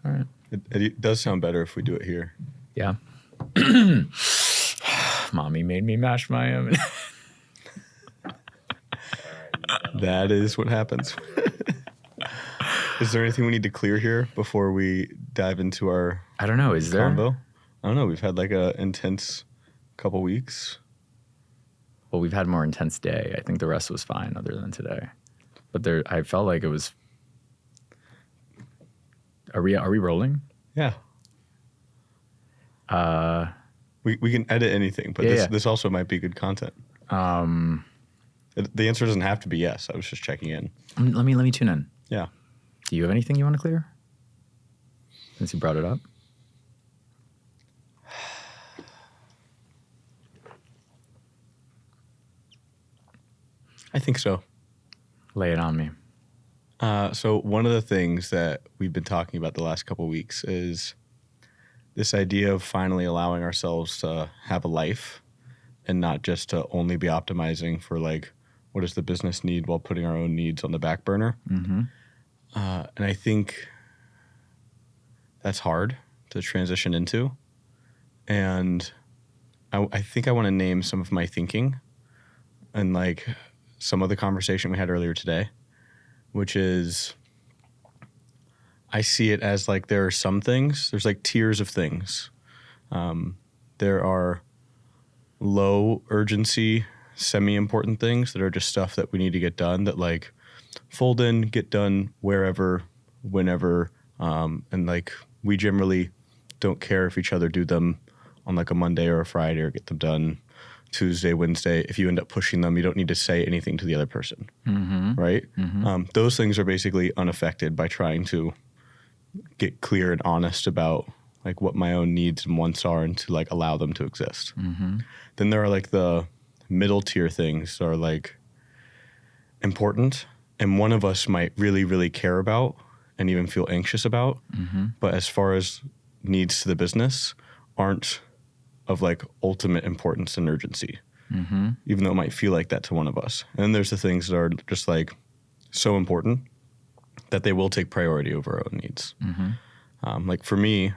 All right. It does sound better if we do it here. Yeah. Mommy made me mash my own. That is what happens. Is there anything we need to clear here before we dive into our I don't know. Is there? combo? I don't know. We've had like a intense couple weeks. Well, we've had a more intense day. I think the rest was fine other than today. But I felt like it was. Are we rolling? Yeah. We can edit anything, but this also might be good content. The answer doesn't have to be yes. I was just checking in. Let me tune in. Yeah. Do you have anything you want to clear? Since you brought it up. I think so. Lay it on me. So one of the things that we've been talking about the last couple of weeks is this idea of finally allowing ourselves to have a life and not just to only be optimizing for like, what does the business need while putting our own needs on the back burner. Mm-hmm. And I think that's hard to transition into. And I think I want to name some of my thinking and like some of the conversation we had earlier today, which is I see it as like there are some things, there's like tiers of things. There are low urgency, semi-important things that are just stuff that we need to get done that like fold in, get done wherever, whenever. And like we generally don't care if each other do them on like a Monday or a Friday or get them done Tuesday, Wednesday. If you end up pushing them, you don't need to say anything to the other person, right? Mm-hmm. Those things are basically unaffected by trying to get clear and honest about like what my own needs and wants are and to like allow them to exist. Mm-hmm. Then there are like the middle tier things that are like important and one of us might really, really care about and even feel anxious about. Mm-hmm. But as far as needs to the business aren't of like ultimate importance and urgency, even though it might feel like that to one of us. And then there's the things that are just like so important that they will take priority over our own needs. Like for me,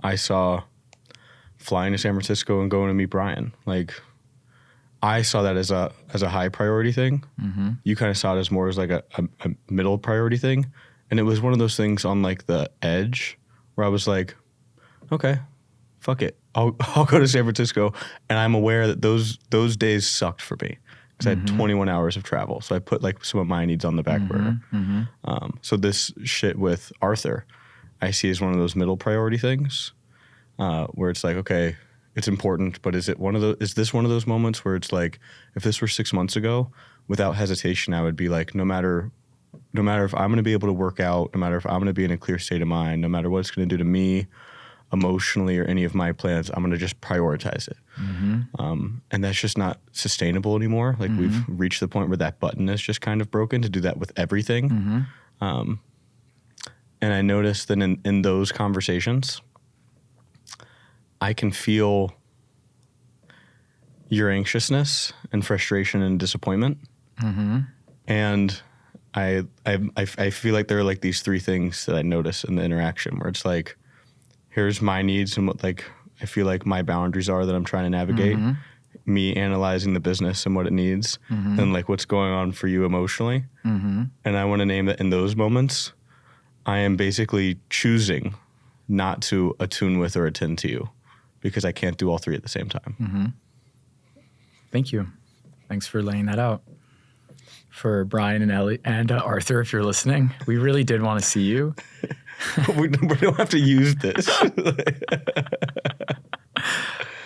I saw flying to San Francisco and going to meet Brian. Like I saw that as a high priority thing. You kind of saw it as more as like a middle priority thing. And it was one of those things on like the edge where I was like, okay, fuck it. I'll go to San Francisco. And I'm aware that those days sucked for me because I had 21 hours of travel. So I put like some of my needs on the back burner. So this shit with Arthur, I see as one of those middle priority things where it's like, okay, it's important, but is this one of those moments where it's like, if this were 6 months ago, without hesitation, I would be like, no matter if I'm going to be able to work out, no matter if I'm going to be in a clear state of mind, no matter what it's going to do to me emotionally or any of my plans, I'm going to just prioritize it. And that's just not sustainable anymore. Like we've reached the point where that button is just kind of broken to do that with everything. And I noticed that in those conversations, I can feel your anxiousness and frustration and disappointment. And I feel like there are like these three things that I notice in the interaction where it's like, here's my needs and what like I feel like my boundaries are that I'm trying to navigate, me analyzing the business and what it needs, and like what's going on for you emotionally. And I want to name that in those moments, I am basically choosing not to attune with or attend to you because I can't do all three at the same time. Thank you. Thanks for laying that out. For Brian and Ellie and Arthur, if you're listening, we really did want to see you. we don't have to use this.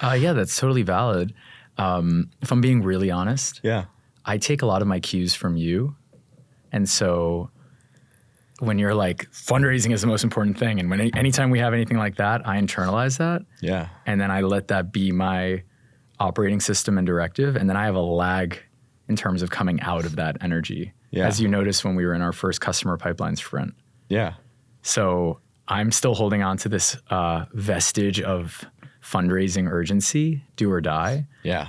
Yeah, that's totally valid. If I'm being really honest, I take a lot of my cues from you. And so when you're like, fundraising is the most important thing, and when anytime we have anything like that, I internalize that. Yeah. And then I let that be my operating system and directive. And then I have a lag in terms of coming out of that energy. Yeah. As you noticed when we were in our first customer pipeline sprint. Yeah. So I'm still holding on to this vestige of fundraising urgency, do or die. Yeah.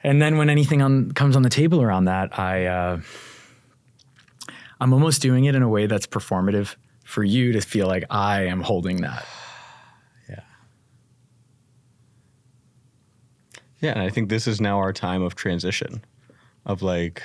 And then when anything comes on the table around that, I'm almost doing it in a way that's performative for you to feel like I am holding that. Yeah. Yeah, and I think this is now our time of transition, of like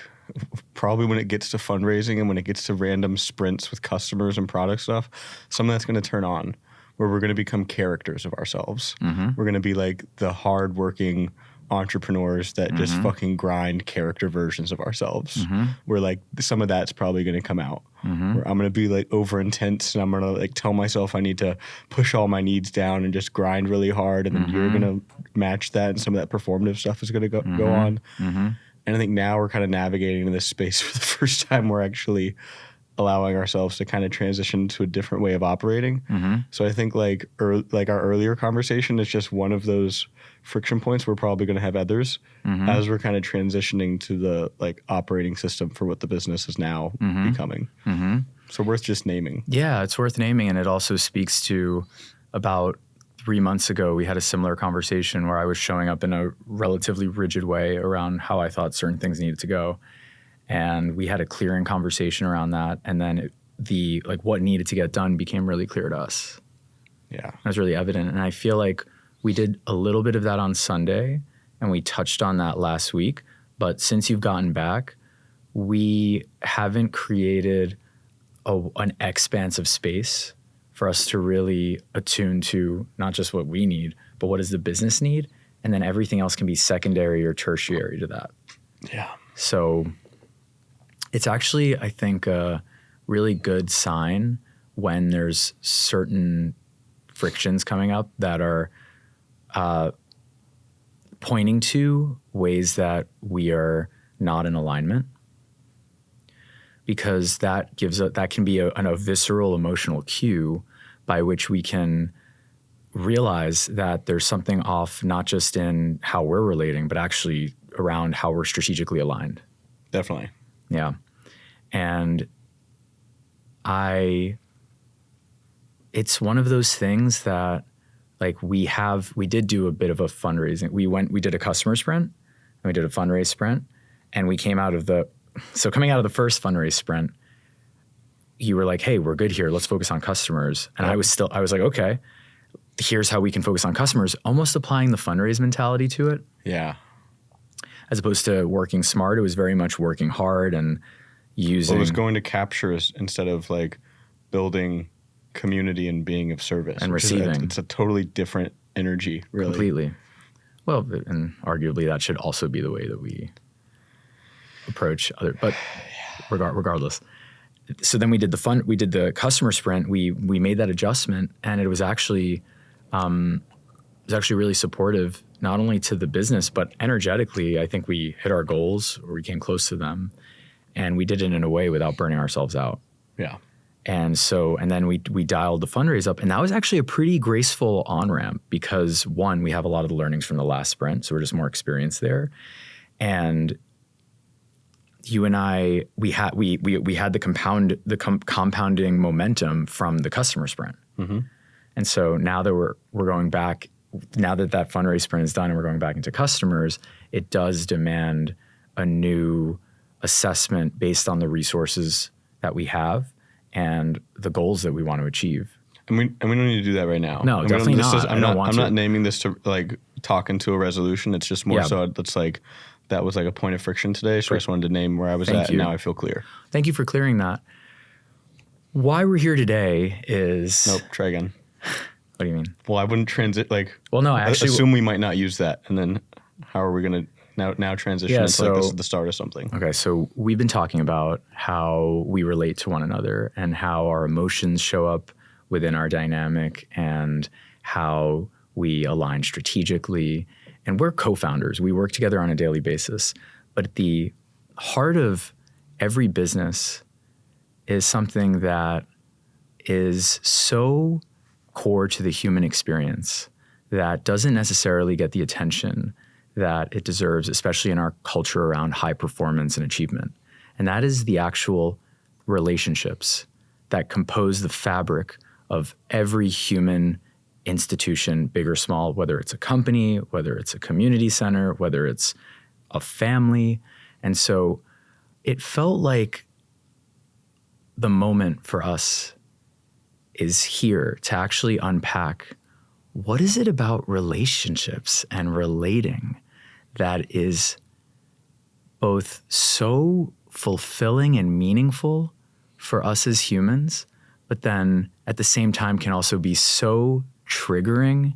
probably when it gets to fundraising and when it gets to random sprints with customers and product stuff, something that's going to turn on where we're going to become characters of ourselves. We're going to be like the hardworking entrepreneurs that just fucking grind character versions of ourselves. Where like some of that's probably going to come out. Where I'm going to be like over intense and I'm going to like tell myself I need to push all my needs down and just grind really hard, and then you're going to match that, and some of that performative stuff is going to go on. And I think now we're kind of navigating in this space for the first time. We're actually allowing ourselves to kind of transition to a different way of operating. So I think like our earlier conversation is just one of those friction points. We're probably going to have others as we're kind of transitioning to the like operating system for what the business is now becoming. So worth just naming. Yeah, it's worth naming. And it also speaks to about 3 months ago, we had a similar conversation where I was showing up in a relatively rigid way around how I thought certain things needed to go. And we had a clearing conversation around that. And then what needed to get done became really clear to us. Yeah. It was really evident. And I feel like we did a little bit of that on Sunday and we touched on that last week. But since you've gotten back, we haven't created an expansive space for us to really attune to not just what we need, but what does the business need? And then everything else can be secondary or tertiary to that. Yeah. So it's actually, I think, a really good sign when there's certain frictions coming up that are pointing to ways that we are not in alignment. Because that can be a visceral emotional cue by which we can realize that there's something off, not just in how we're relating, but actually around how we're strategically aligned. Definitely. Yeah. And it's one of those things that like we did do a bit of a fundraising. We did a customer sprint and we did a fundraise sprint, and we came out of coming out of the first fundraise sprint, you were like, hey, we're good here. Let's focus on customers. And I was like, okay, here's how we can focus on customers, almost applying the fundraise mentality to it. Yeah. As opposed to working smart, it was very much working hard and using. Well, it was going to capture instead of like building community and being of service. And receiving. It's a totally different energy, really. Completely. Well, and arguably that should also be the way that we approach but regardless. So then we did the customer sprint. We made that adjustment, and it was actually really supportive, not only to the business, but energetically. I think we hit our goals, or we came close to them, and we did it in a way without burning ourselves out. Yeah. And then we dialed the fundraise up, and that was actually a pretty graceful on-ramp because one, we have a lot of the learnings from the last sprint, so we're just more experienced there. And you and I, we had the compounding momentum from the customer sprint. And so now that we're going back, now that fundraise sprint is done and we're going back into customers, it does demand a new assessment based on the resources that we have and the goals that we want to achieve. And we don't need to do that right now. No, definitely not. I'm not naming this to like talk into a resolution. It's just more so it's like, that was like a point of friction today. So I just wanted to name where I was at, and now I feel clear. Thank you for clearing that. Why we're here today is... Nope, try again. What do you mean? Well, I wouldn't transit Well, no, I actually... assume we might not use that, and then how are we going to now transition into like this is the start of something? Okay, so we've been talking about how we relate to one another and how our emotions show up within our dynamic and how we align strategically. And we're co-founders. We work together on a daily basis. But at the heart of every business is something that is so core to the human experience that doesn't necessarily get the attention that it deserves, especially in our culture around high performance and achievement. And that is the actual relationships that compose the fabric of every human institution, big or small, whether it's a company, whether it's a community center, whether it's a family. And so it felt like the moment for us is here to actually unpack what is it about relationships and relating that is both so fulfilling and meaningful for us as humans, but then at the same time can also be so triggering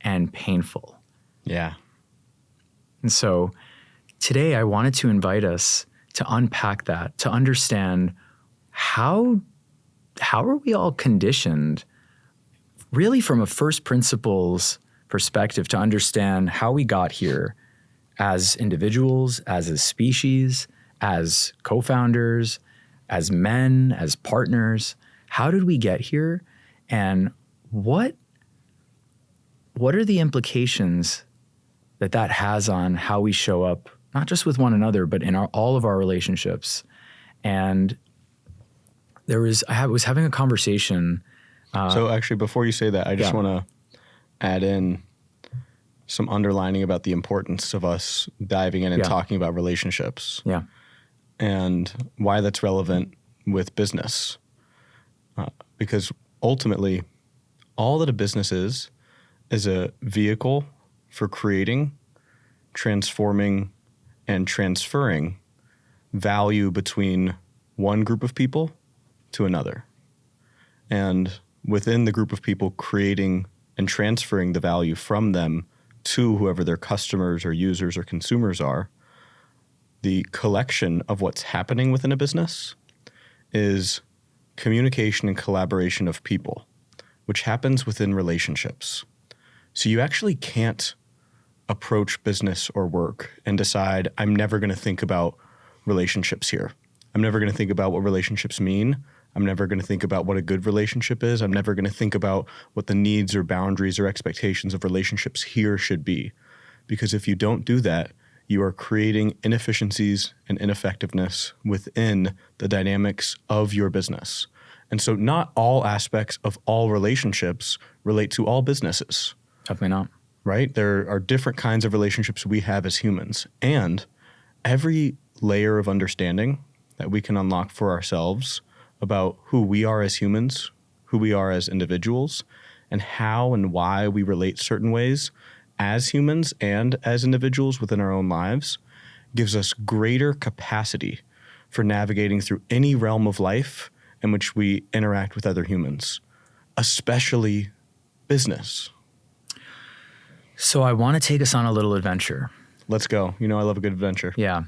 and painful. Yeah. And so today I wanted to invite us to unpack that, to understand how are we all conditioned, really from a first principles perspective, to understand how we got here as individuals, as a species, as co-founders, as men, as partners. How did we get here? And what are the implications that has on how we show up, not just with one another, but in all of our relationships? And I was having a conversation. So actually, before you say that, I just want to add in some underlining about the importance of us diving in and talking about relationships. Yeah. And why that's relevant with business. Because ultimately, all that a business is a vehicle for creating, transforming, and transferring value between one group of people to another. And within the group of people, creating and transferring the value from them to whoever their customers or users or consumers are, the collection of what's happening within a business is communication and collaboration of people, which happens within relationships. So you actually can't approach business or work and decide, I'm never going to think about relationships here. I'm never going to think about what relationships mean. I'm never going to think about what a good relationship is. I'm never going to think about what the needs or boundaries or expectations of relationships here should be. Because if you don't do that, you are creating inefficiencies and ineffectiveness within the dynamics of your business. And so not all aspects of all relationships relate to all businesses. Definitely not. Right? There are different kinds of relationships we have as humans. And every layer of understanding that we can unlock for ourselves about who we are as humans, who we are as individuals, and how and why we relate certain ways as humans and as individuals within our own lives gives us greater capacity for navigating through any realm of life in which we interact with other humans, especially business. So I want to take us on a little adventure. Let's go. You know, I love a good adventure. Yeah.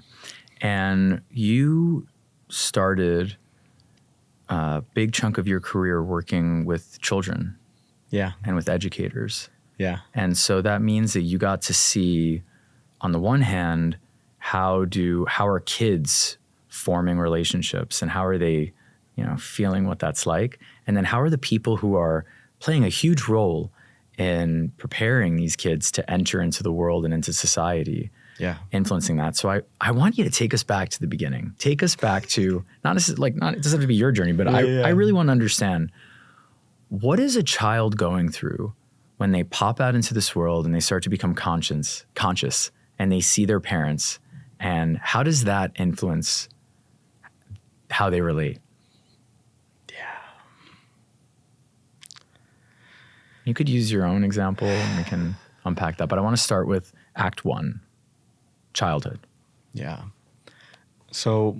And you started a big chunk of your career working with children. Yeah. And with educators. Yeah. And so that means that you got to see, on the one hand, how are kids forming relationships and how are they, feeling what that's like? And then how are the people who are playing a huge role in preparing these kids to enter into the world and into society, influencing that? So I want you to take us back to the beginning. Take us back to, it doesn't have to be your journey, but I really want to understand, what is a child going through when they pop out into this world and they start to become conscious and they see their parents, and how does that influence how they relate? Yeah. You could use your own example and we can unpack that, but I want to start with Act 1, childhood. Yeah. So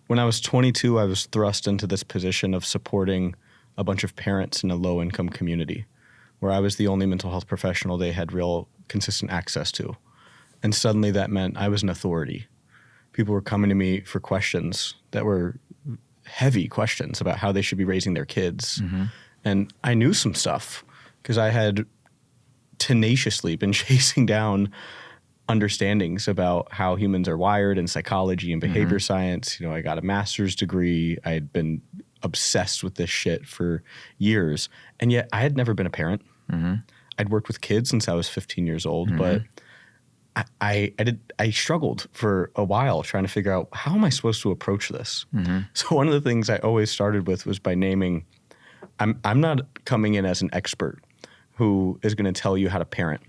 when I was 22, I was thrust into this position of supporting a bunch of parents in a low-income community where I was the only mental health professional they had real consistent access to. And suddenly that meant I was an authority. People were coming to me for questions that were heavy questions about how they should be raising their kids. Mm-hmm. And I knew some stuff because I had tenaciously been chasing down understandings about how humans are wired in psychology and behavior science. I got a master's degree. I had been obsessed with this shit for years. And yet I had never been a parent. Mm-hmm. I'd worked with kids since I was 15 years old, but I struggled for a while trying to figure out, how am I supposed to approach this? Mm-hmm. So one of the things I always started with was by naming, I'm not coming in as an expert who is going to tell you how to parent.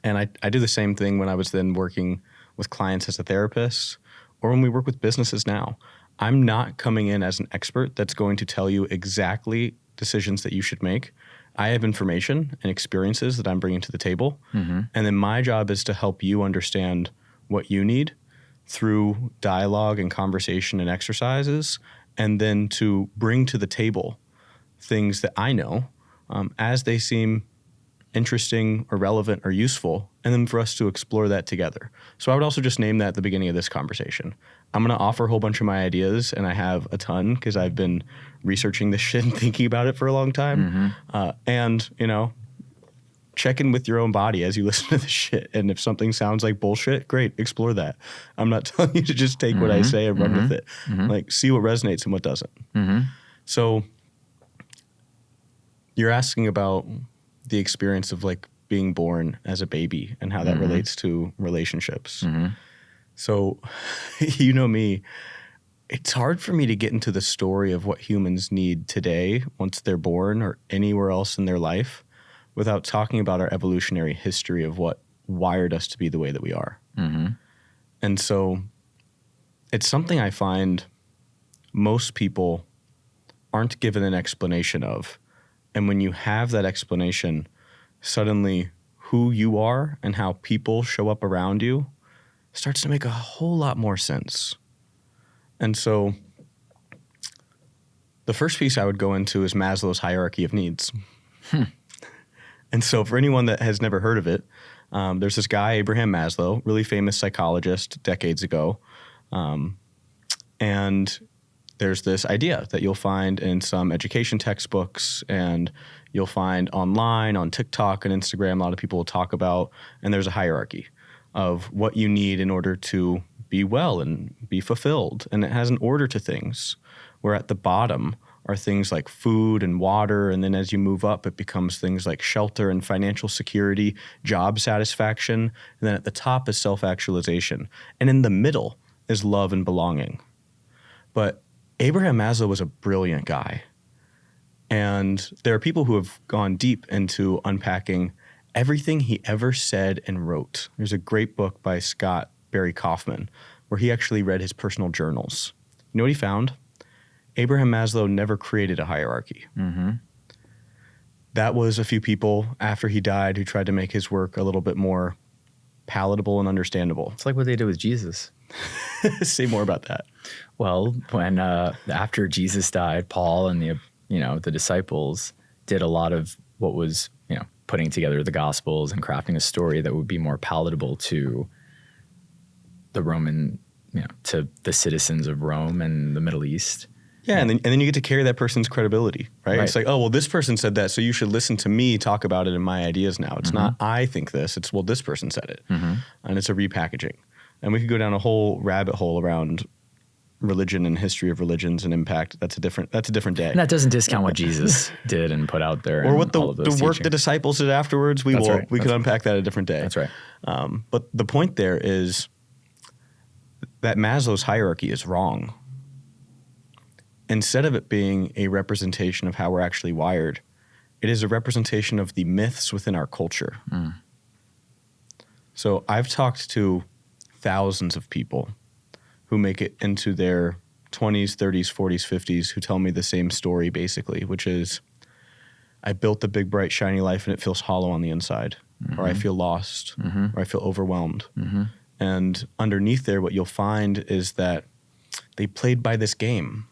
And I do the same thing when I was then working with clients as a therapist, or when we work with businesses now. I'm not coming in as an expert that's going to tell you exactly decisions that you should make. I have information and experiences that I'm bringing to the table. And then my job is to help you understand what you need through dialogue and conversation and exercises, and then to bring to the table things that I know as they seem interesting or relevant or useful, and then for us to explore that together. So I would also just name that at the beginning of this conversation. I'm going to offer a whole bunch of my ideas, and I have a ton because I've been researching this shit and thinking about it for a long time. And, you know, check in with your own body as you listen to this shit. And if something sounds like bullshit, great, explore that. I'm not telling you to just take what I say and run with it. Like, see what resonates and what doesn't. So you're asking about the experience of like being born as a baby and how that relates to relationships. So, you know me, it's hard for me to get into the story of what humans need today once they're born or anywhere else in their life without talking about our evolutionary history of what wired us to be the way that we are. And so it's something I find most people aren't given an explanation of. And when you have that explanation, suddenly who you are and how people show up around you starts to make a whole lot more sense. And so the first piece I would go into is Maslow's hierarchy of needs. And so for anyone that has never heard of it, there's this guy, Abraham Maslow, really famous psychologist decades ago. And there's this idea that you'll find in some education textbooks and you'll find online on TikTok and Instagram, a lot of people will talk about, and there's a hierarchy of what you need in order to be well and be fulfilled. And it has an order to things where at the bottom are things like food and water. And then as you move up, it becomes things like shelter and financial security, job satisfaction. And then at the top is self-actualization. And in the middle is love and belonging. But Abraham Maslow was a brilliant guy. And there are people who have gone deep into unpacking everything he ever said and wrote. There's a great book by Scott Barry Kaufman where he actually read his personal journals. You know what he found? Abraham Maslow never created a hierarchy. That was a few people after he died who tried to make his work a little bit more palatable and understandable. It's like what they did with Jesus. Say more about that. Well, when after Jesus died, Paul and the disciples did a lot of what was, putting together the Gospels and crafting a story that would be more palatable to the Roman, to the citizens of Rome and the Middle East. Yeah, and then you get to carry that person's credibility, right? It's like, oh, well, this person said that, so you should listen to me talk about it and my ideas now. It's not I think this, it's, well, this person said it. And it's a repackaging. And we could go down a whole rabbit hole around religion and history of religions and impact. That's a different day. And that doesn't discount what Jesus did and put out there. Or what the work the disciples did afterwards. We could unpack that a different day. That's right. But the point there is that Maslow's hierarchy is wrong. Instead of it being a representation of how we're actually wired, it is a representation of the myths within our culture. So I've talked to thousands of people who make it into their 20s, 30s, 40s, 50s who tell me the same story basically, which is I built the big, bright, shiny life and it feels hollow on the inside, or I feel lost, or I feel overwhelmed. And underneath there, what you'll find is that they played by this game.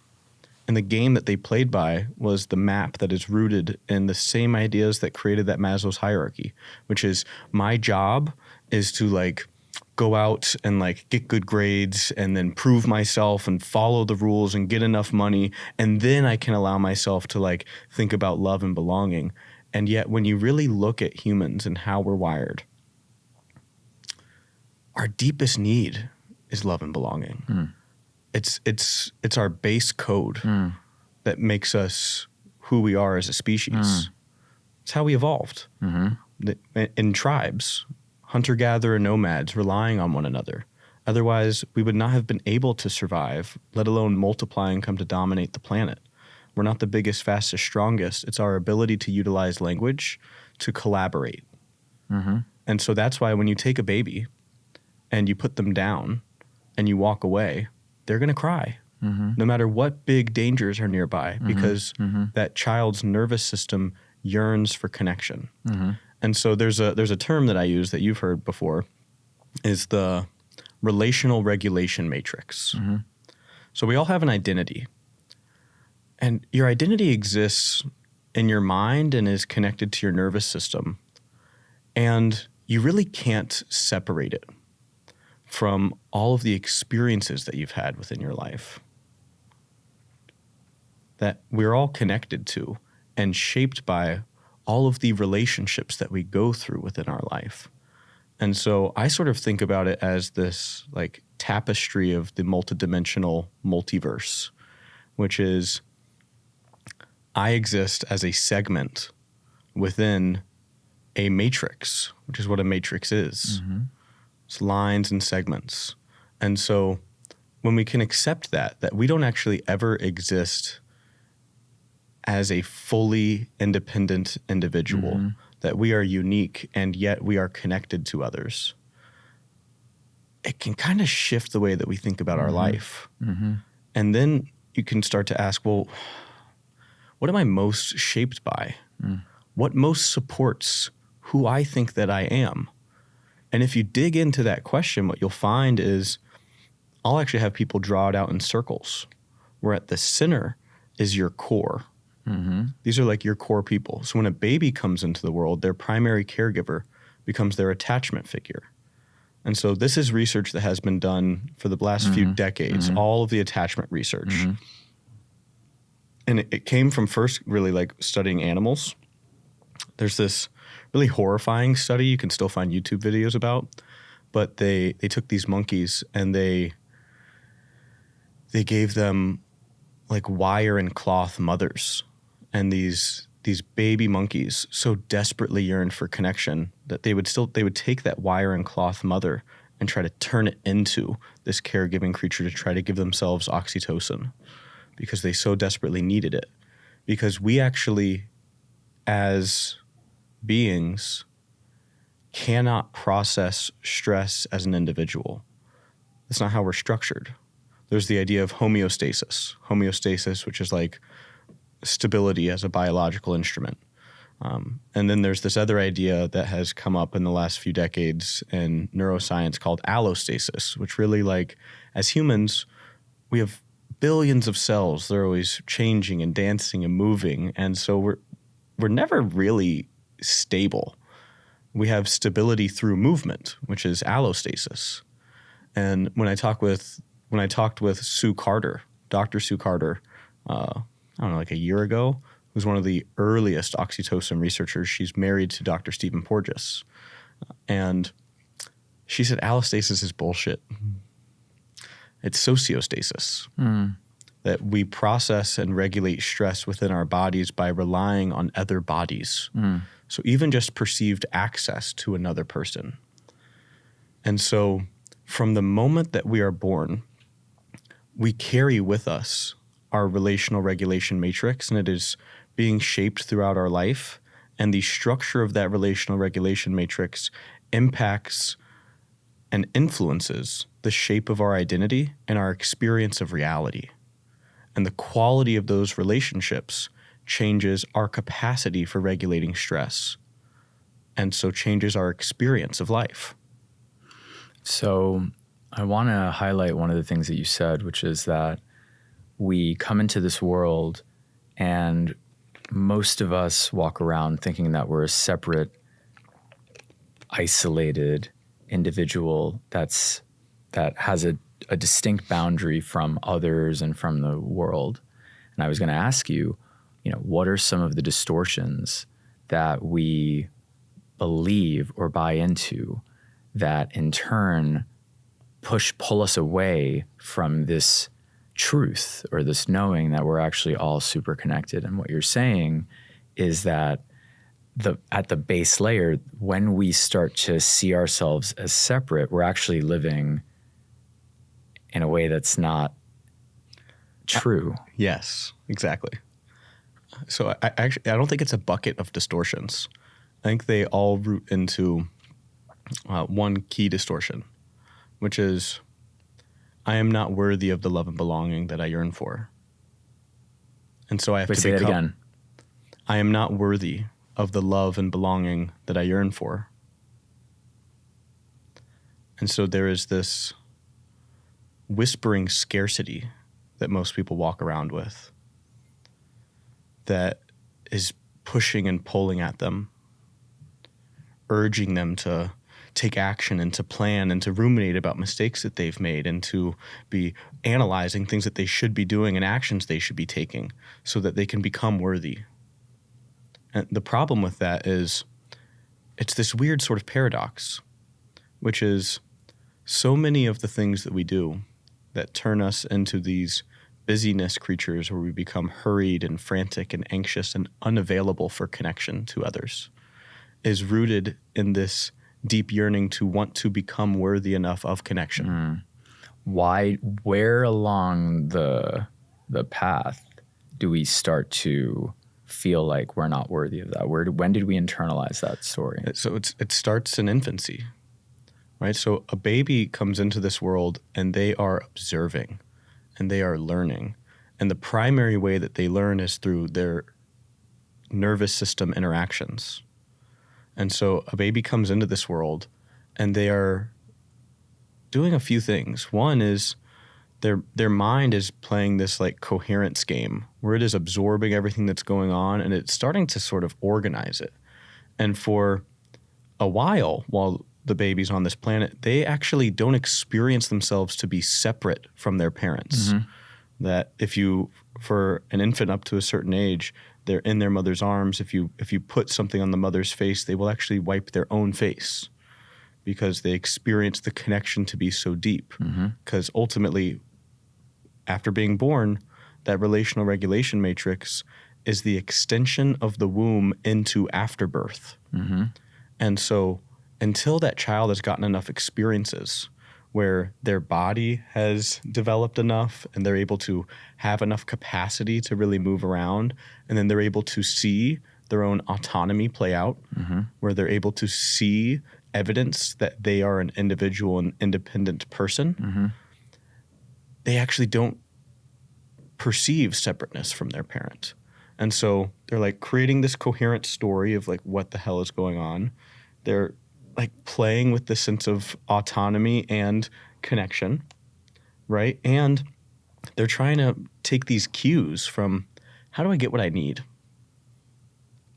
And the game that they played by was the map that is rooted in the same ideas that created that Maslow's hierarchy, which is my job is to go out and get good grades and then prove myself and follow the rules and get enough money. And then I can allow myself to think about love and belonging. And yet when you really look at humans and how we're wired, our deepest need is love and belonging. It's our base code that makes us who we are as a species. It's how we evolved. In tribes, hunter-gatherer nomads relying on one another. Otherwise, we would not have been able to survive, let alone multiply and come to dominate the planet. We're not the biggest, fastest, strongest. It's our ability to utilize language to collaborate. And so that's why when you take a baby and you put them down and you walk away, they're going to cry. no matter what big dangers are nearby, because that child's nervous system yearns for connection. And so there's a term that I use that you've heard before, is the relational regulation matrix. So we all have an identity, and your identity exists in your mind and is connected to your nervous system, and you really can't separate it from all of the experiences that you've had within your life that we're all connected to and shaped by all of the relationships that we go through within our life. And so I sort of think about it as this like tapestry of the multidimensional multiverse, which is I exist as a segment within a matrix, which is what a matrix is. It's lines and segments. And so when we can accept that we don't actually ever exist as a fully independent individual, that we are unique and yet we are connected to others, it can kind of shift the way that we think about our life. And then you can start to ask, well, what am I most shaped by? What most supports who I think that I am? And if you dig into that question, what you'll find is I'll actually have people draw it out in circles, where at the center is your core. These are like your core people. So when a baby comes into the world, their primary caregiver becomes their attachment figure. And so this is research that has been done for the last few decades, all of the attachment research. And it came from first really like studying animals. There's this really horrifying study you can still find YouTube videos about, but they took these monkeys and they gave them like wire and cloth mothers. And these baby monkeys so desperately yearned for connection that they would take that wire and cloth mother and try to turn it into this caregiving creature to try to give themselves oxytocin, because they so desperately needed it. Because we actually, as beings, cannot process stress as an individual. That's not how we're structured. There's the idea of homeostasis, which is like stability as a biological instrument. And then there's this other idea that has come up in the last few decades in neuroscience called allostasis, which really, like, as humans, we have billions of cells. They're always changing and dancing and moving. And so we're never really stable. We have stability through movement, which is allostasis. And when I talked with Sue Carter, Dr. Sue Carter, I don't know, like a year ago, who's one of the earliest oxytocin researchers. She's married to Dr. Stephen Porges. And she said allostasis is bullshit. It's sociostasis. That we process and regulate stress within our bodies by relying on other bodies. So even just perceived access to another person. And so from the moment that we are born, we carry with us our relational regulation matrix, and it is being shaped throughout our life. And the structure of that relational regulation matrix impacts and influences the shape of our identity and our experience of reality. And the quality of those relationships changes our capacity for regulating stress, and so changes our experience of life. So I want to highlight one of the things that you said, which is that we come into this world and most of us walk around thinking that we're a separate, isolated individual that has a distinct boundary from others and from the world. And I was going to ask you, what are some of the distortions that we believe or buy into that in turn pull us away from this truth or this knowing that we're actually all super connected? And what you're saying is that at the base layer, when we start to see ourselves as separate, we're actually living in a way that's not true. Yes, exactly. So I don't think it's a bucket of distortions. I think they all root into one key distortion, which is I am not worthy of the love and belonging that I yearn for. And so I have to say that again. I am not worthy of the love and belonging that I yearn for. And so there is this whispering scarcity that most people walk around with that is pushing and pulling at them, urging them to take action and to plan and to ruminate about mistakes that they've made and to be analyzing things that they should be doing and actions they should be taking so that they can become worthy. And the problem with that is it's this weird sort of paradox, which is so many of the things that we do that turn us into these busyness creatures where we become hurried and frantic and anxious and unavailable for connection to others is rooted in this deep yearning to want to become worthy enough of connection. Where along the path do we start to feel like we're not worthy of that? When did we internalize that story? So it starts in infancy, right? So a baby comes into this world and they are observing and they are learning. And the primary way that they learn is through their nervous system interactions. And so a baby comes into this world and they are doing a few things. One is their mind is playing this like coherence game where it is absorbing everything that's going on and it's starting to sort of organize it. And for a while the baby's on this planet, they actually don't experience themselves to be separate from their parents. Mm-hmm. That for an infant up to a certain age, they're in their mother's arms. If you put something on the mother's face, they will actually wipe their own face because they experience the connection to be so deep. Because ultimately, after being born, that relational regulation matrix is the extension of the womb into afterbirth. Mm-hmm. And so until that child has gotten enough experiences where their body has developed enough and they're able to have enough capacity to really move around, and then they're able to see their own autonomy play out, where they're able to see evidence that they are an individual and independent person, they actually don't perceive separateness from their parent. And so they're like creating this coherent story of like what the hell is going on. They're like playing with the sense of autonomy and connection, right? And they're trying to take these cues from how do I get what I need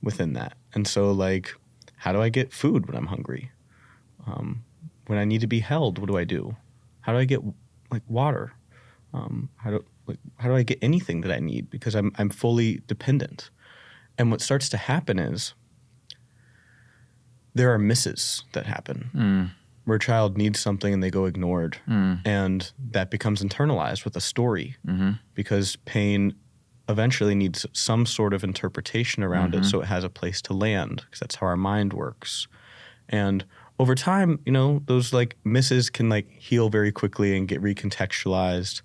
within that? And so like, how do I get food when I'm hungry? When I need to be held, what do I do? How do I get like water? How do I get anything that I need? Because I'm fully dependent. And what starts to happen is there are misses that happen where a child needs something and they go ignored. And that becomes internalized with a story because pain eventually needs some sort of interpretation around it so it has a place to land, because that's how our mind works. And over time, those like misses can like heal very quickly and get recontextualized.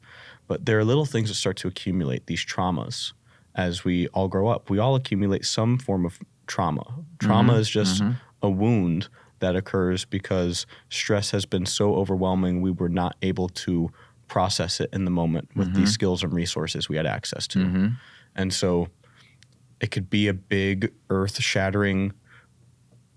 But there are little things that start to accumulate, these traumas, as we all grow up. We all accumulate some form of trauma. Trauma is just a wound that occurs because stress has been so overwhelming we were not able to process it in the moment with the skills and resources we had access to. And so it could be a big earth-shattering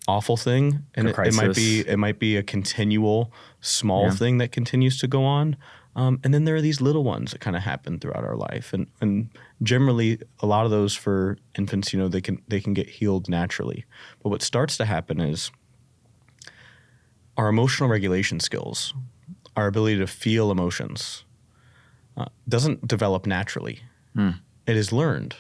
awful thing, and it might be a continual small thing that continues to go on. And then there are these little ones that kind of happen throughout our life, and generally a lot of those for infants, they can get healed naturally. But what starts to happen is our emotional regulation skills, our ability to feel emotions, doesn't develop naturally. It is learned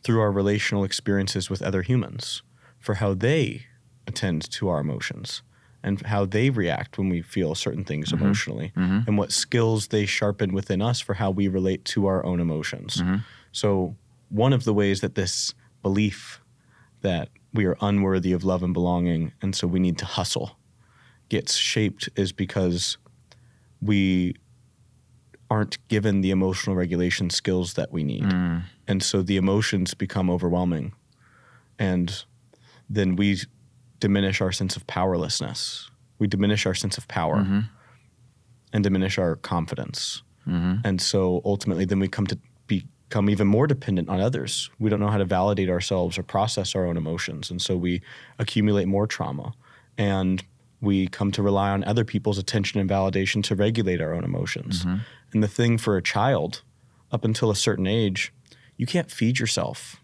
through our relational experiences with other humans for how they attend to our emotions and how they react when we feel certain things emotionally, and what skills they sharpen within us for how we relate to our own emotions. So one of the ways that this belief that we are unworthy of love and belonging, and so we need to hustle, gets shaped is because we aren't given the emotional regulation skills that we need. And so the emotions become overwhelming. And then we diminish our sense of powerlessness. We diminish our sense of power. and diminish our confidence. And so ultimately then we come to become even more dependent on others. We don't know how to validate ourselves or process our own emotions. And so we accumulate more trauma, and we come to rely on other people's attention and validation to regulate our own emotions. And the thing for a child, up until a certain age, you can't feed yourself.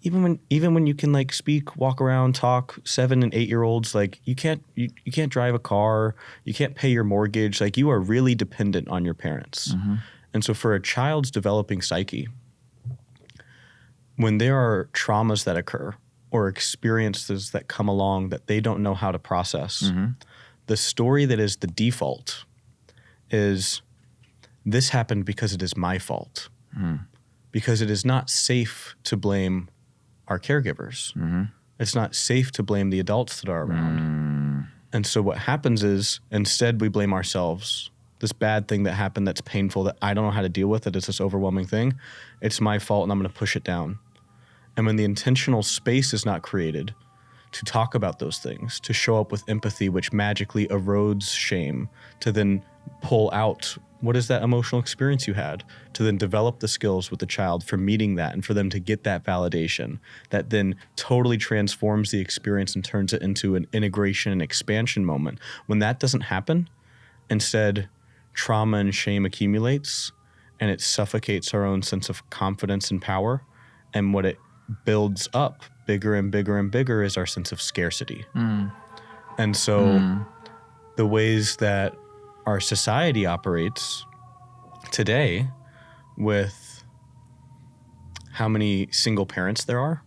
Even when you can like speak, walk around, talk, 7 and 8 year olds, like you can't drive a car, you can't pay your mortgage. Like you are really dependent on your parents. And so for a child's developing psyche, when there are traumas that occur or experiences that come along that they don't know how to process, the story that is the default is, this happened because it is my fault. Because it is not safe to blame our caregivers. It's not safe to blame the adults that are around. And so what happens is, instead we blame ourselves. This bad thing that happened that's painful, that I don't know how to deal with, that it's this overwhelming thing, it's my fault and I'm going to push it down. And when the intentional space is not created to talk about those things, to show up with empathy, which magically erodes shame, to then pull out what is that emotional experience you had, to then develop the skills with the child for meeting that and for them to get that validation that then totally transforms the experience and turns it into an integration and expansion moment. When that doesn't happen, instead trauma and shame accumulates and it suffocates our own sense of confidence and power. And what it builds up bigger and bigger and bigger is our sense of scarcity. And so the ways that our society operates today, with how many single parents there are,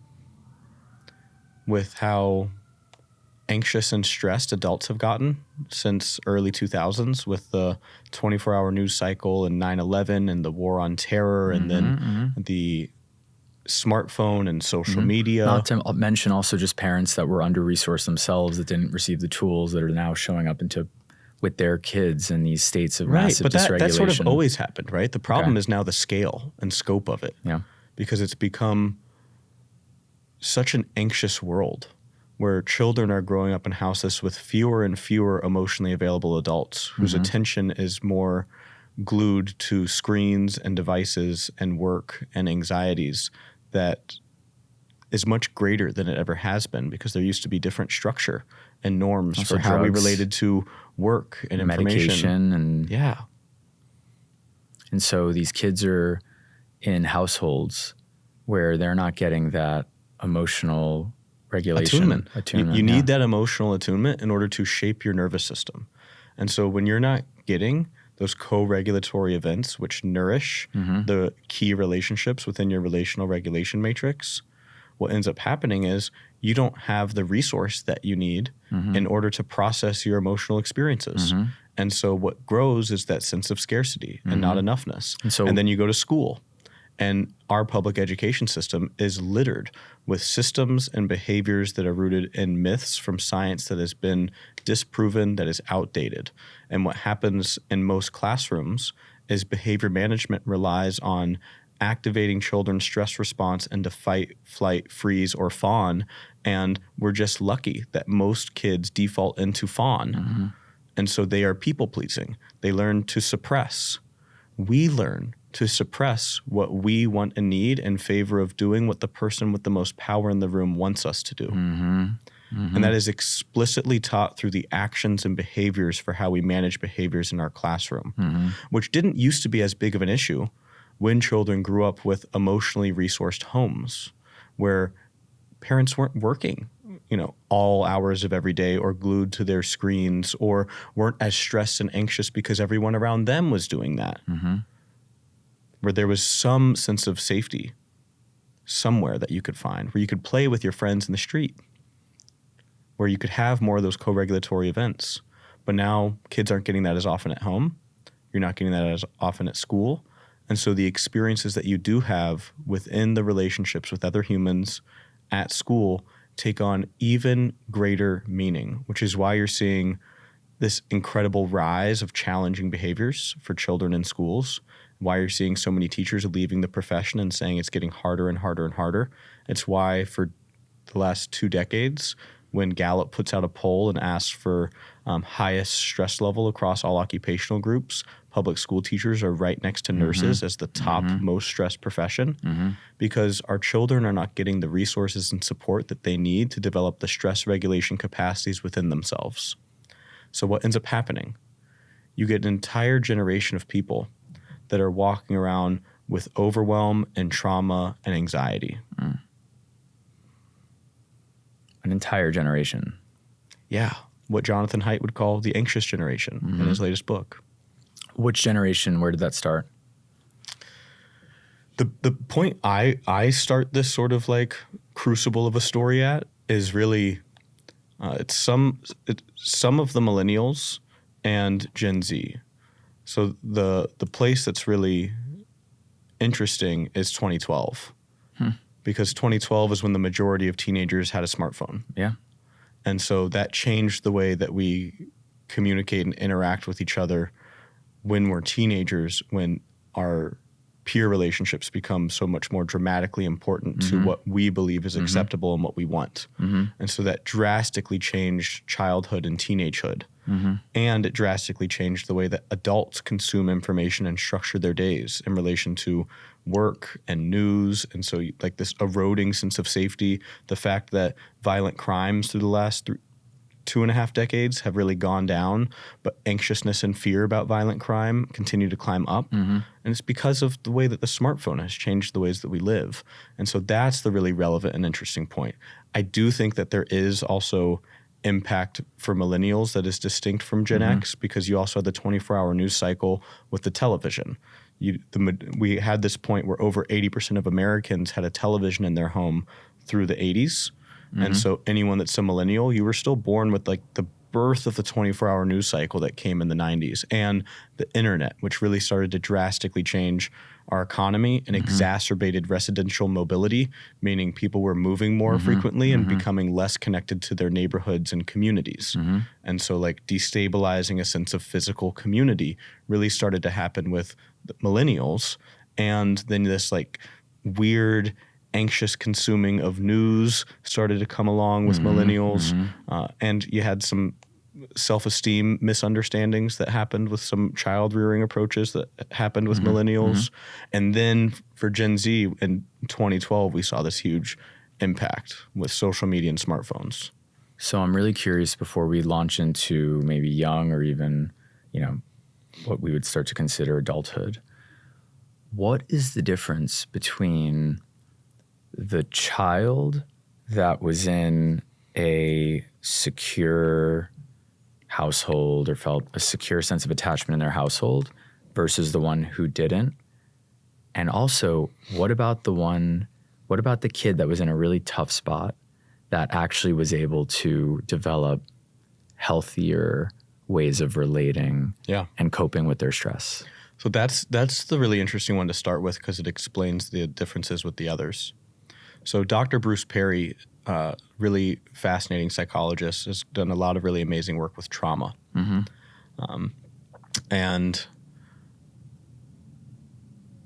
with how anxious and stressed adults have gotten since early 2000s, with the 24-hour news cycle and 9/11 and the war on terror, and then the smartphone and social media. Not to mention also just parents that were under-resourced themselves, that didn't receive the tools, that are now showing up with their kids in these states of massive dysregulation. That sort of always happened, right? The problem is now the scale and scope of it. Because it's become such an anxious world where children are growing up in houses with fewer and fewer emotionally available adults whose attention is more glued to screens and devices and work and anxieties, that is much greater than it ever has been, because there used to be different structure and norms also for how we related to work and medication and and so these kids are in households where they're not getting that emotional regulation. Attunement. You need that emotional attunement in order to shape your nervous system. And so when you're not getting those co-regulatory events which nourish the key relationships within your relational regulation matrix, what ends up happening is you don't have the resource that you need in order to process your emotional experiences. And so what grows is that sense of scarcity and not enoughness. And then you go to school, and our public education system is littered with systems and behaviors that are rooted in myths from science that has been disproven, that is outdated. And what happens in most classrooms is behavior management relies on activating children's stress response into fight, flight, freeze, or fawn. And we're just lucky that most kids default into fawn. And so they are people pleasing. They learn to suppress. We learn to suppress what we want and need in favor of doing what the person with the most power in the room wants us to do. And that is explicitly taught through the actions and behaviors for how we manage behaviors in our classroom, which didn't used to be as big of an issue when children grew up with emotionally resourced homes where parents weren't working, all hours of every day, or glued to their screens, or weren't as stressed and anxious because everyone around them was doing that. Where there was some sense of safety somewhere that you could find, where you could play with your friends in the street, where you could have more of those co-regulatory events. But now kids aren't getting that as often at home. You're not getting that as often at school. And so the experiences that you do have within the relationships with other humans at school take on even greater meaning, which is why you're seeing this incredible rise of challenging behaviors for children in schools, why you're seeing so many teachers leaving the profession and saying it's getting harder and harder and harder. It's why for the last 2 decades, when Gallup puts out a poll and asks for highest stress level across all occupational groups, public school teachers are right next to nurses as the top most stressed profession because our children are not getting the resources and support that they need to develop the stress regulation capacities within themselves. So what ends up happening? You get an entire generation of people that are walking around with overwhelm and trauma and anxiety. An entire generation. Yeah. What Jonathan Haidt would call the anxious generation in his latest book. Which generation? Where did that start? The point I start this sort of like crucible of a story at is really it's some of the millennials and Gen Z. So the place that's really interesting is 2012. Because 2012 is when the majority of teenagers had a smartphone. Yeah. And so that changed the way that we communicate and interact with each other when we're teenagers, when our peer relationships become so much more dramatically important to what we believe is acceptable and what we want. And so that drastically changed childhood and teenagehood. And it drastically changed the way that adults consume information and structure their days in relation to work and news. And so like this eroding sense of safety, the fact that violent crimes through the last 2.5 decades have really gone down, but anxiousness and fear about violent crime continue to climb up. And it's because of the way that the smartphone has changed the ways that we live. And so that's the really relevant and interesting point. I do think that there is also impact for millennials that is distinct from Gen X, because you also had the 24-hour news cycle with the television. We had this point where over 80% of Americans had a television in their home through the 80s. And so anyone that's a millennial, you were still born with like the birth of the 24-hour news cycle that came in the 90s and the internet, which really started to drastically change our economy and exacerbated residential mobility, meaning people were moving more frequently and becoming less connected to their neighborhoods and communities. And so like destabilizing a sense of physical community really started to happen with the millennials. And then this like weird anxious consuming of news started to come along with millennials. And you had some self-esteem misunderstandings that happened with some child rearing approaches that happened with millennials. And then for Gen Z in 2012, we saw this huge impact with social media and smartphones. So I'm really curious, before we launch into maybe young or even, what we would start to consider adulthood, what is the difference between the child that was in a secure household or felt a secure sense of attachment in their household versus the one who didn't? And also, what about the kid that was in a really tough spot that actually was able to develop healthier ways of relating and coping with their stress? So that's the really interesting one to start with, because it explains the differences with the others. So Dr. Bruce Perry, really fascinating psychologist, has done a lot of really amazing work with trauma. And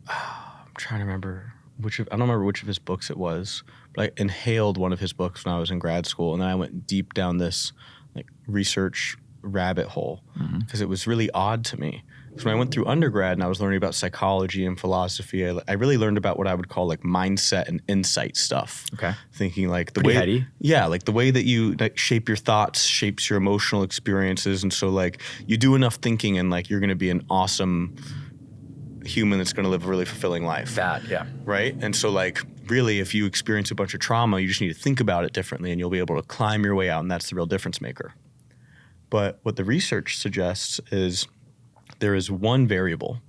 I'm trying to remember I don't remember which of his books it was, but I inhaled one of his books when I was in grad school, and then I went deep down this like research rabbit hole because it was really odd to me. So when I went through undergrad and I was learning about psychology and philosophy, I really learned about what I would call like mindset and insight stuff. Okay. Thinking like the Pretty way, heady. Yeah, like the way that you shape your thoughts shapes your emotional experiences. And so like you do enough thinking and like you're going to be an awesome human that's going to live a really fulfilling life. Right? And so like really if you experience a bunch of trauma, you just need to think about it differently and you'll be able to climb your way out, and that's the real difference maker. But what the research suggests is there is one variable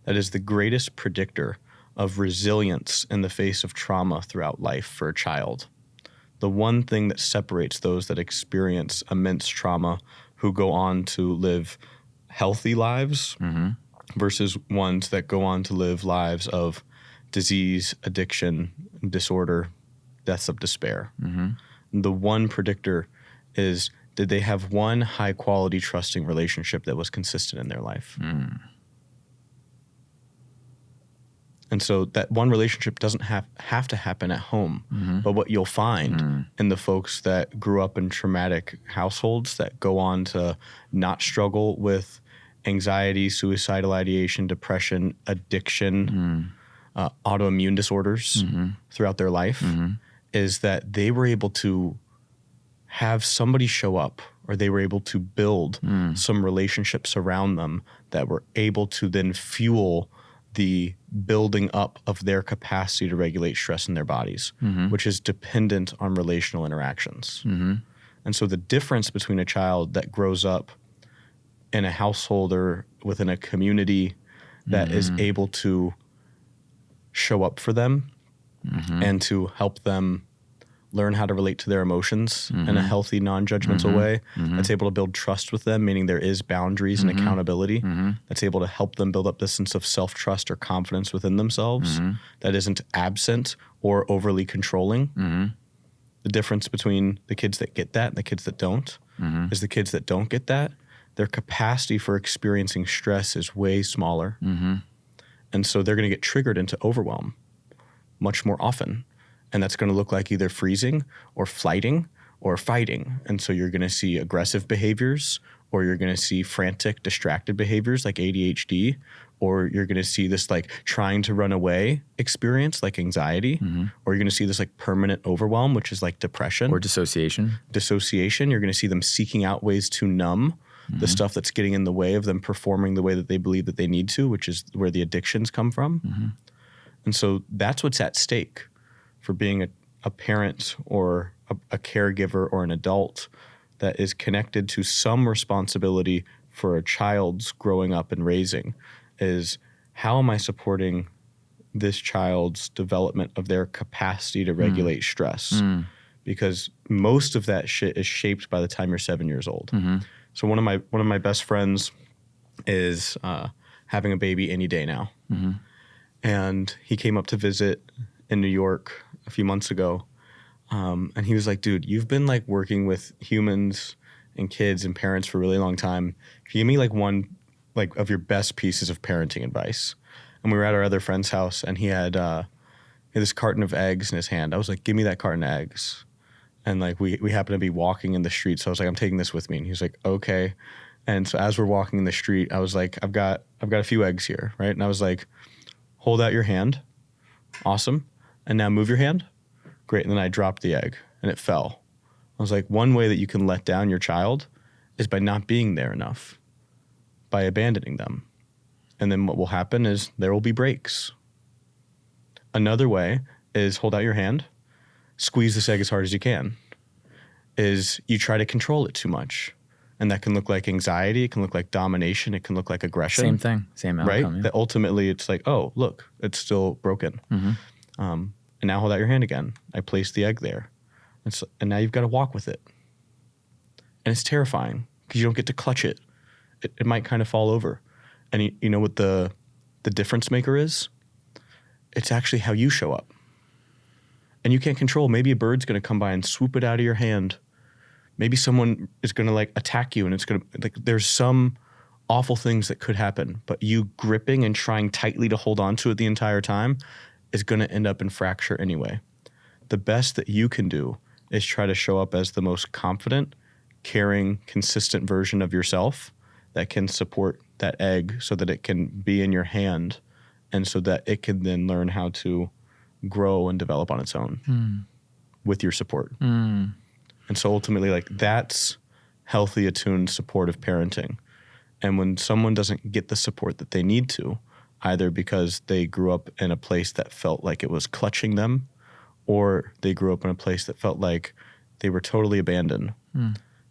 that is the greatest predictor of resilience in the face of trauma throughout life for a child. The one thing that separates those that experience immense trauma who go on to live healthy lives versus ones that go on to live lives of disease, addiction, disorder, deaths of despair. The one predictor is, did they have one high-quality, trusting relationship that was consistent in their life? And so that one relationship doesn't have to happen at home. But what you'll find in the folks that grew up in traumatic households that go on to not struggle with anxiety, suicidal ideation, depression, addiction, autoimmune disorders throughout their life is that they were able to have somebody show up, or they were able to build some relationships around them that were able to then fuel the building up of their capacity to regulate stress in their bodies, which is dependent on relational interactions. And so the difference between a child that grows up in a household or within a community that is able to show up for them and to help them learn how to relate to their emotions in a healthy, non-judgmental way, that's able to build trust with them, meaning there is boundaries and accountability, that's able to help them build up this sense of self-trust or confidence within themselves that isn't absent or overly controlling. The difference between the kids that get that and the kids that don't is the kids that don't get that, their capacity for experiencing stress is way smaller. And so they're going to get triggered into overwhelm much more often. And that's going to look like either freezing or flighting or fighting. And so you're going to see aggressive behaviors, or you're going to see frantic, distracted behaviors like ADHD, or you're going to see this like trying to run away experience like anxiety, or you're going to see this like permanent overwhelm, which is like depression. Or dissociation. You're going to see them seeking out ways to numb the stuff that's getting in the way of them performing the way that they believe that they need to, which is where the addictions come from. And so that's what's at stake for being a parent or a caregiver or an adult that is connected to some responsibility for a child's growing up and raising is, how am I supporting this child's development of their capacity to regulate stress? Because most of that shit is shaped by the time you're 7 years old. So one of my best friends is having a baby any day now. And he came up to visit in New York a few months ago. And he was like, dude, you've been like working with humans and kids and parents for a really long time. Can you give me like one like of your best pieces of parenting advice? And we were at our other friend's house, and he had this carton of eggs in his hand. I was like, give me that carton of eggs. And like we happened to be walking in the street. So I was like, I'm taking this with me. And he was like, okay. And so as we're walking in the street, I was like, I've got a few eggs here, right? And I was like, hold out your hand. Awesome. And now move your hand. Great. And then I dropped the egg and it fell. I was like, one way that you can let down your child is by not being there enough, by abandoning them. And then what will happen is there will be breaks. Another way is hold out your hand, squeeze this egg as hard as you can, is you try to control it too much. And that can look like anxiety. It can look like domination. It can look like aggression. Same thing. Same outcome. Right? Yeah. That ultimately it's like, oh, look, it's still broken. And now hold out your hand again. I placed the egg there. And now you've got to walk with it. And it's terrifying because you don't get to clutch it. It might kind of fall over. And you know what the difference maker is? It's actually how you show up. And you can't control. Maybe a bird's going to come by and swoop it out of your hand. Maybe someone is going to like attack you, and it's going to like, there's some awful things that could happen, but you gripping and trying tightly to hold on to it the entire time is going to end up in fracture anyway. The best that you can do is try to show up as the most confident, caring, consistent version of yourself that can support that egg so that it can be in your hand and so that it can then learn how to grow and develop on its own with your support. And so ultimately, like, that's healthy, attuned, supportive parenting. And when someone doesn't get the support that they need to, either because they grew up in a place that felt like it was clutching them, or they grew up in a place that felt like they were totally abandoned,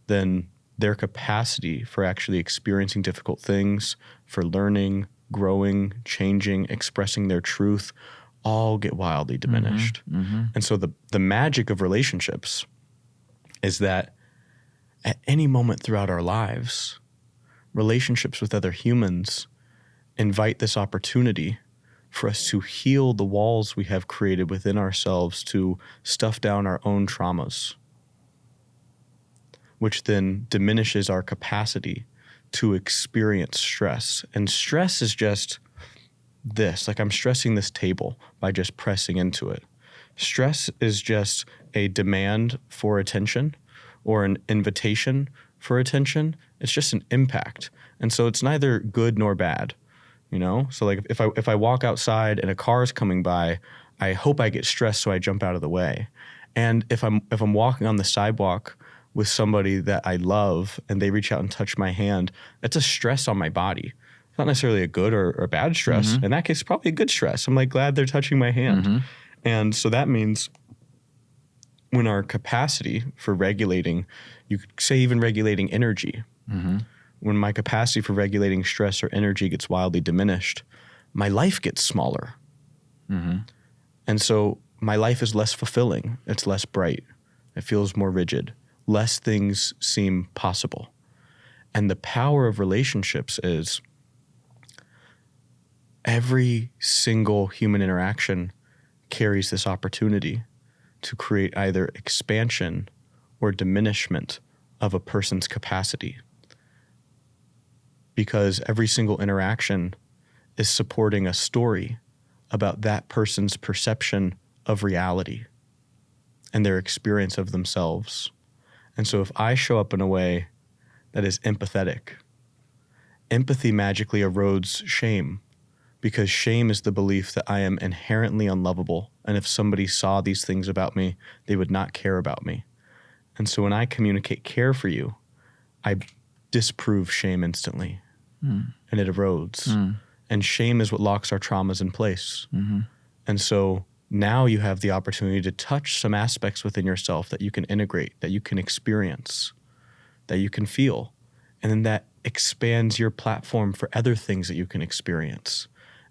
then their capacity for actually experiencing difficult things, for learning, growing, changing, expressing their truth, all get wildly diminished. And so the magic of relationships is that at any moment throughout our lives, relationships with other humans invite this opportunity for us to heal the walls we have created within ourselves to stuff down our own traumas, which then diminishes our capacity to experience stress. And stress is just this. Like I'm stressing this table by just pressing into it. Stress is just a demand for attention or an invitation for attention. It's just an impact. And so it's neither good nor bad, you know? So like if I walk outside and a car is coming by, I hope I get stressed so I jump out of the way. And if I'm walking on the sidewalk with somebody that I love and they reach out and touch my hand, that's a stress on my body. It's not necessarily a good or a bad stress. In that case, probably a good stress. I'm like glad they're touching my hand. And so that means when our capacity for regulating, you could say even regulating energy, when my capacity for regulating stress or energy gets wildly diminished, my life gets smaller. And so my life is less fulfilling. It's less bright. It feels more rigid. Less things seem possible. And the power of relationships is every single human interaction carries this opportunity to create either expansion or diminishment of a person's capacity. Because every single interaction is supporting a story about that person's perception of reality and their experience of themselves. And so if I show up in a way that is empathetic, empathy magically erodes shame, because shame is the belief that I am inherently unlovable. And if somebody saw these things about me, they would not care about me. And so when I communicate care for you, I disprove shame instantly, and it erodes. And shame is what locks our traumas in place. And so now you have the opportunity to touch some aspects within yourself that you can integrate, that you can experience, that you can feel. And then that expands your platform for other things that you can experience.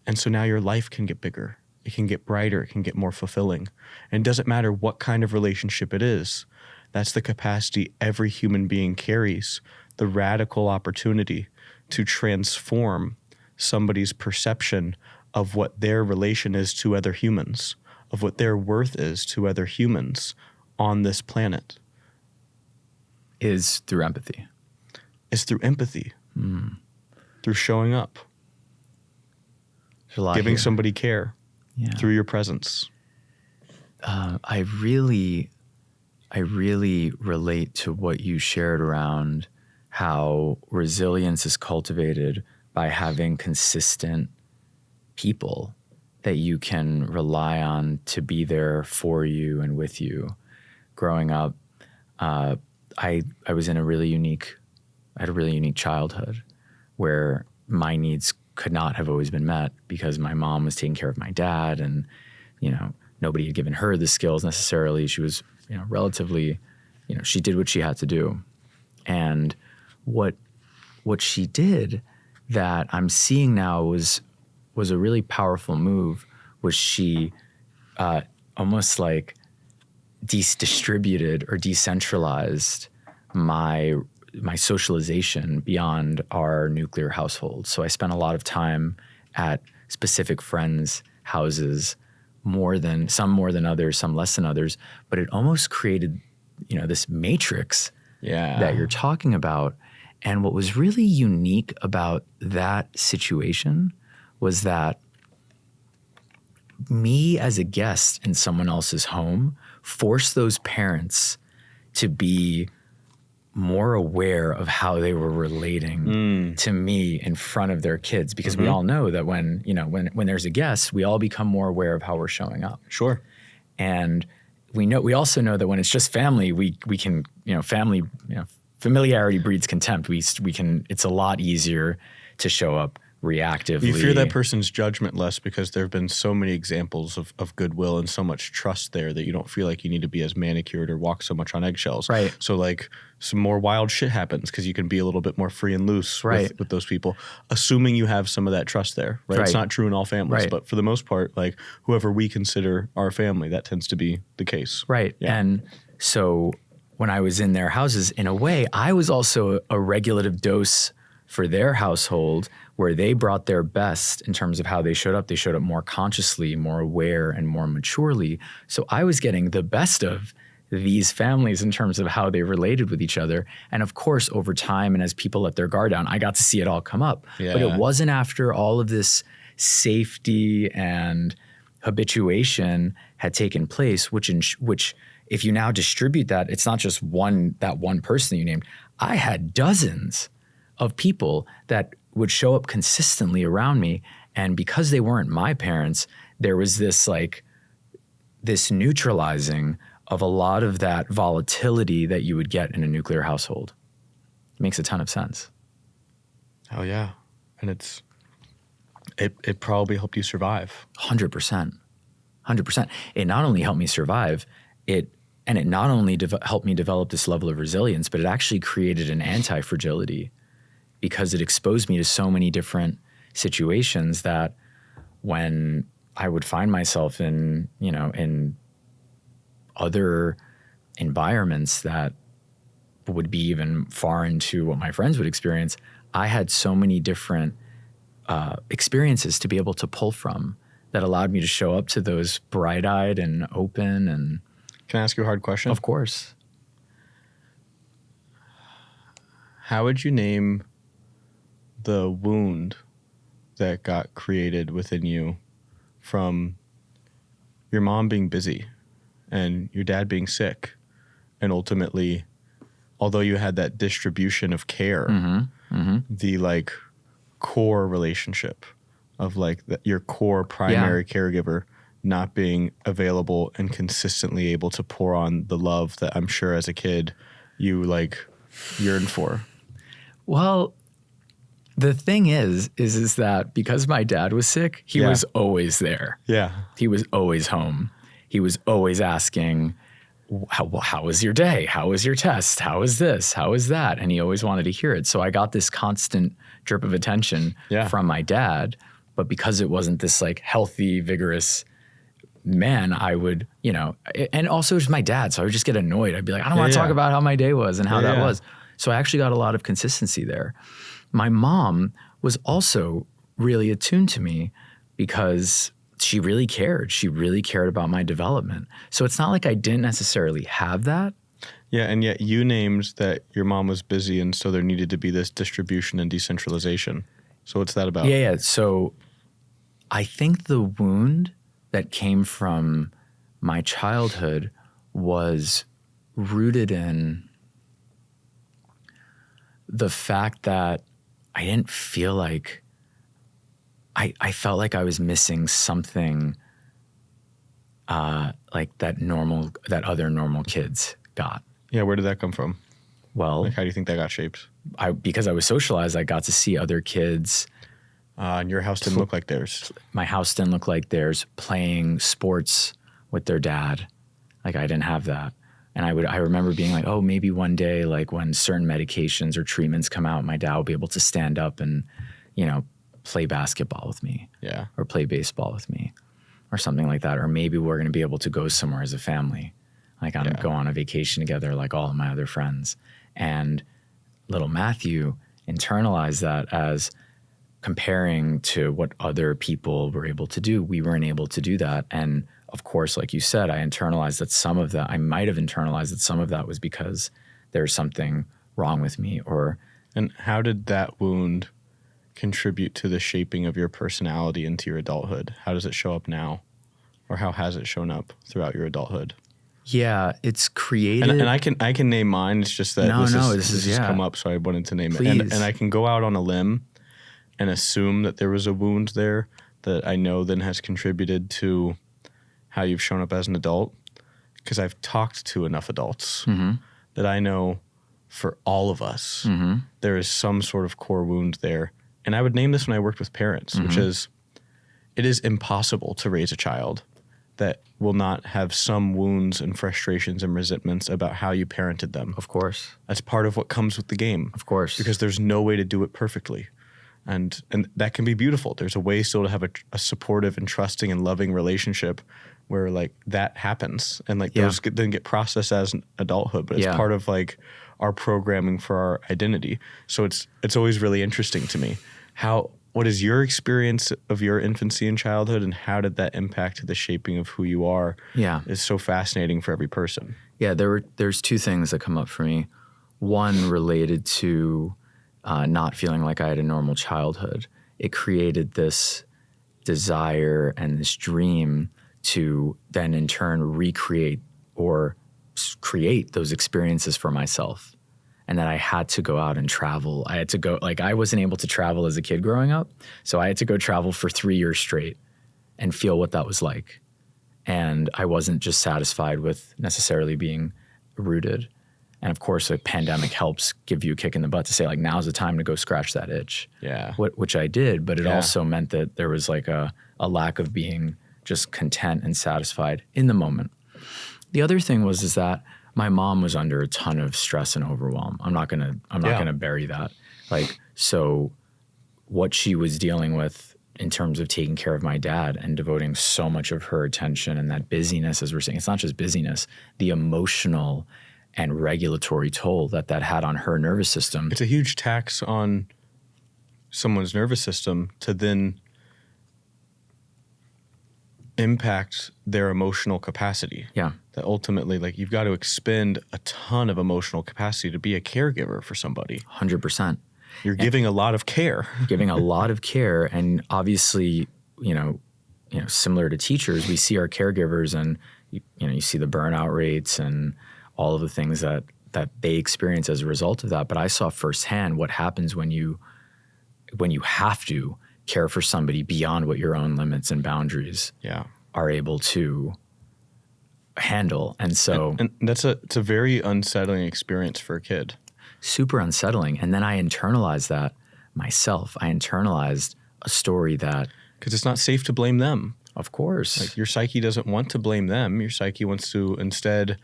And so now your life can get bigger. It can get brighter. It can get more fulfilling. And it doesn't matter what kind of relationship it is. That's the capacity every human being carries, the radical opportunity to transform somebody's perception of what their relation is to other humans, of what their worth is to other humans on this planet. Is through empathy. It's through empathy, through showing up, giving somebody care through your presence. I really relate to what you shared around how resilience is cultivated by having consistent people that you can rely on to be there for you and with you. Growing up, I was in I had a really unique childhood where my needs could not have always been met because my mom was taking care of my dad, and, you know, nobody had given her the skills necessarily. She was, you know, relatively, you know, she did what she had to do. And what she did that I'm seeing now was a really powerful move, was she almost like distributed or decentralized my socialization beyond our nuclear household. So I spent a lot of time at specific friends' houses, some more than others, some less than others, but it almost created, you know, this matrix that you're talking about. And what was really unique about that situation was that me as a guest in someone else's home forced those parents to be more aware of how they were relating to me in front of their kids, because we all know that when there's a guest, we all become more aware of how we're showing up. Sure. And we also know that when it's just family, we can, family, familiarity breeds contempt. We can, it's a lot easier to show up reactively. You fear that person's judgment less because there have been so many examples of goodwill and so much trust there that you don't feel like you need to be as manicured or walk so much on eggshells. Right. So like some more wild shit happens because you can be a little bit more free and loose with those people, assuming you have some of that trust there. Right. It's not true in all families, but for the most part, like whoever we consider our family, that tends to be the case. Right. Yeah. And so when I was in their houses, in a way, I was also a regulative dose for their household, where they brought their best in terms of how they showed up. They showed up more consciously, more aware, and more maturely. So I was getting the best of these families in terms of how they related with each other. And of course, over time, and as people let their guard down, I got to see it all come up. Yeah. But it wasn't after all of this safety and habituation had taken place, which if you now distribute that, it's not just that one person that you named. I had dozens of people that would show up consistently around me. And because they weren't my parents, there was this neutralizing of a lot of that volatility that you would get in a nuclear household. It makes a ton of sense. Oh yeah. And it probably helped you survive. 100%. 100%. It not only helped me survive, it not only helped me develop this level of resilience, but it actually created an anti-fragility because it exposed me to so many different situations that when I would find myself in other environments that would be even foreign to what my friends would experience, I had so many different experiences to be able to pull from that allowed me to show up to those bright-eyed and open. And can I ask you a hard question? Of course. How would you name the wound that got created within you from your mom being busy and your dad being sick, and ultimately, although you had that distribution of care, the core relationship of your core primary caregiver not being available and consistently able to pour on the love that I'm sure as a kid you yearned for? Well, the thing is that because my dad was sick, he was always there. Yeah. He was always home. He was always asking, how was your day? How was your test? How is this? How is that? And he always wanted to hear it. So I got this constant drip of attention from my dad. But because it wasn't this healthy, vigorous man, I would, and also it was my dad. So I would just get annoyed. I'd be like, I don't want to talk about how my day was and how that was. So I actually got a lot of consistency there. My mom was also really attuned to me because she really cared. She really cared about my development. So it's not like I didn't necessarily have that. Yeah, and yet you named that your mom was busy and so there needed to be this distribution and decentralization. So what's that about? Yeah. So I think the wound that came from my childhood was rooted in the fact that I didn't feel like I felt like I was missing something that other normal kids got. Yeah, where did that come from? Well, how do you think that got shaped? Because I was socialized, I got to see other kids. And your house didn't look like theirs. My house didn't look like theirs, playing sports with their dad. I didn't have that. And I remember being like, oh, maybe one day, when certain medications or treatments come out, my dad will be able to stand up and, play basketball with me. Yeah. Or play baseball with me or something like that. Or maybe we're going to be able to go somewhere as a family. Go on a vacation together like all of my other friends. And little Mathew internalized that as comparing to what other people were able to do. We weren't able to do that. And of course, like you said, I might have internalized that some of that was because there's something wrong with me. And how did that wound contribute to the shaping of your personality into your adulthood? How does it show up now? Or how has it shown up throughout your adulthood? Yeah, it's created. And I can name mine. It's just that this has come up, so I wanted to name Please. it. And I can go out on a limb and assume that there was a wound there that I know then has contributed to how you've shown up as an adult, because I've talked to enough adults that I know for all of us, there is some sort of core wound there. And I would name this when I worked with parents, which is, it is impossible to raise a child that will not have some wounds and frustrations and resentments about how you parented them. Of course. That's part of what comes with the game. Of course. Because there's no way to do it perfectly. And that can be beautiful. There's a way still to have a supportive and trusting and loving relationship where that happens. And those then get processed as an adulthood, but it's part of our programming for our identity. So it's always really interesting to me. What is your experience of your infancy and childhood, and how did that impact the shaping of who you are? Yeah. Is so fascinating for every person. Yeah, there's two things that come up for me. One related to not feeling like I had a normal childhood. It created this desire and this dream to then in turn recreate or create those experiences for myself. And then I had to go out and travel. I had to go, like, I wasn't able to travel as a kid growing up. So I had to go travel for 3 years straight and feel what that was like. And I wasn't just satisfied with necessarily being rooted. And of course, a pandemic helps give you a kick in the butt to say, like, now's the time to go scratch that itch. Yeah. Which I did, but it also meant that there was like a lack of being just content and satisfied in the moment. The other thing is that my mom was under a ton of stress and overwhelm. I'm not gonna bury that. Like, so what she was dealing with in terms of taking care of my dad and devoting so much of her attention and that busyness, as we're saying, it's not just busyness, the emotional and regulatory toll that had on her nervous system. It's a huge tax on someone's nervous system to then impact their emotional capacity. Yeah. That ultimately, like, you've got to expend a ton of emotional capacity to be a caregiver for somebody. 100%. You're giving a lot of care. Giving a lot of care. And obviously, you know, similar to teachers, we see our caregivers and, you see the burnout rates and all of the things that they experience as a result of that. But I saw firsthand what happens when you have to care for somebody beyond what your own limits and boundaries are able to handle. And so and it's a very unsettling experience for a kid. Super unsettling. And then I internalized that myself. I internalized a story that... Because it's not safe to blame them. Of course. Like, your psyche doesn't want to blame them. Your psyche wants to instead,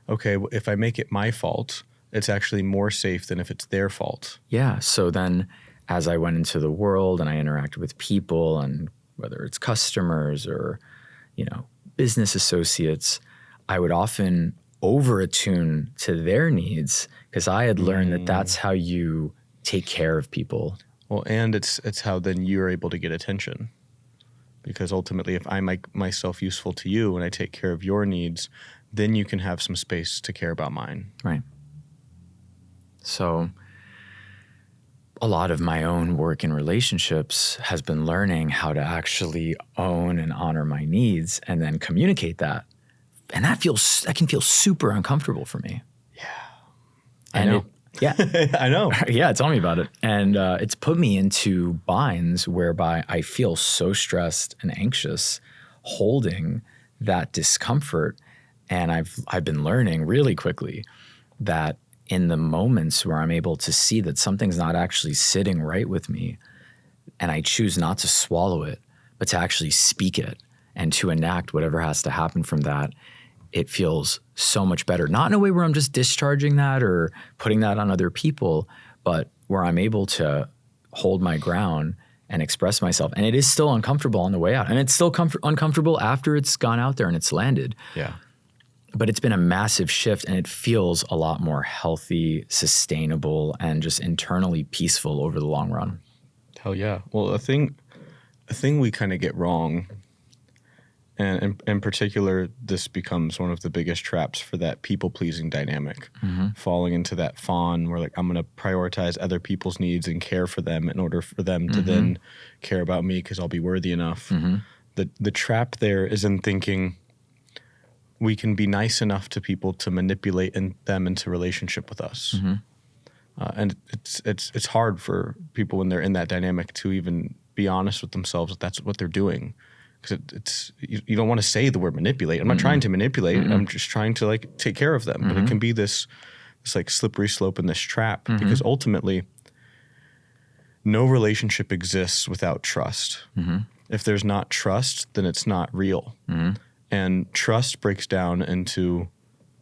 okay, if I make it my fault, it's actually more safe than if it's their fault. Yeah. So then as I went into the world and I interacted with people, and whether it's customers or, business associates, I would often over-attune to their needs because I had learned that that's how you take care of people. Well, and it's how then you're able to get attention. Because ultimately, if I make myself useful to you and I take care of your needs, then you can have some space to care about mine. Right. So a lot of my own work in relationships has been learning how to actually own and honor my needs and then communicate that. And that can feel super uncomfortable for me. Yeah. And I know. I know. Yeah, tell me about it. And it's put me into binds whereby I feel so stressed and anxious holding that discomfort. And I've been learning really quickly that in the moments where I'm able to see that something's not actually sitting right with me, and I choose not to swallow it, but to actually speak it and to enact whatever has to happen from that, it feels so much better. Not in a way where I'm just discharging that or putting that on other people, but where I'm able to hold my ground and express myself. And it is still uncomfortable on the way out. And it's still uncomfortable after it's gone out there and it's landed. Yeah. But it's been a massive shift, and it feels a lot more healthy, sustainable, and just internally peaceful over the long run. Hell yeah. Well, a thing we kind of get wrong, and in particular, this becomes one of the biggest traps for that people-pleasing dynamic, falling into that fawn where, like, I'm going to prioritize other people's needs and care for them in order for them to then care about me because I'll be worthy enough. The trap there is in thinking we can be nice enough to people to manipulate them into relationship with us. And it's hard for people when they're in that dynamic to even be honest with themselves that that's what they're doing. Because you don't want to say the word manipulate. I'm not trying to manipulate. I'm just trying to, like, take care of them. But it can be this like slippery slope in this trap because ultimately no relationship exists without trust. If there's not trust, then it's not real. And trust breaks down into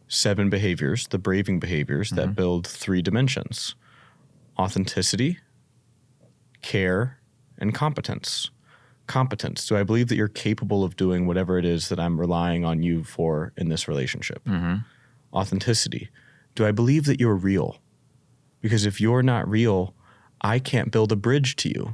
7 behaviors, the braving behaviors that build 3 dimensions: authenticity, care, and competence. Competence. Do I believe that you're capable of doing whatever it is that I'm relying on you for in this relationship? Authenticity. Do I believe that you're real? Because if you're not real, I can't build a bridge to you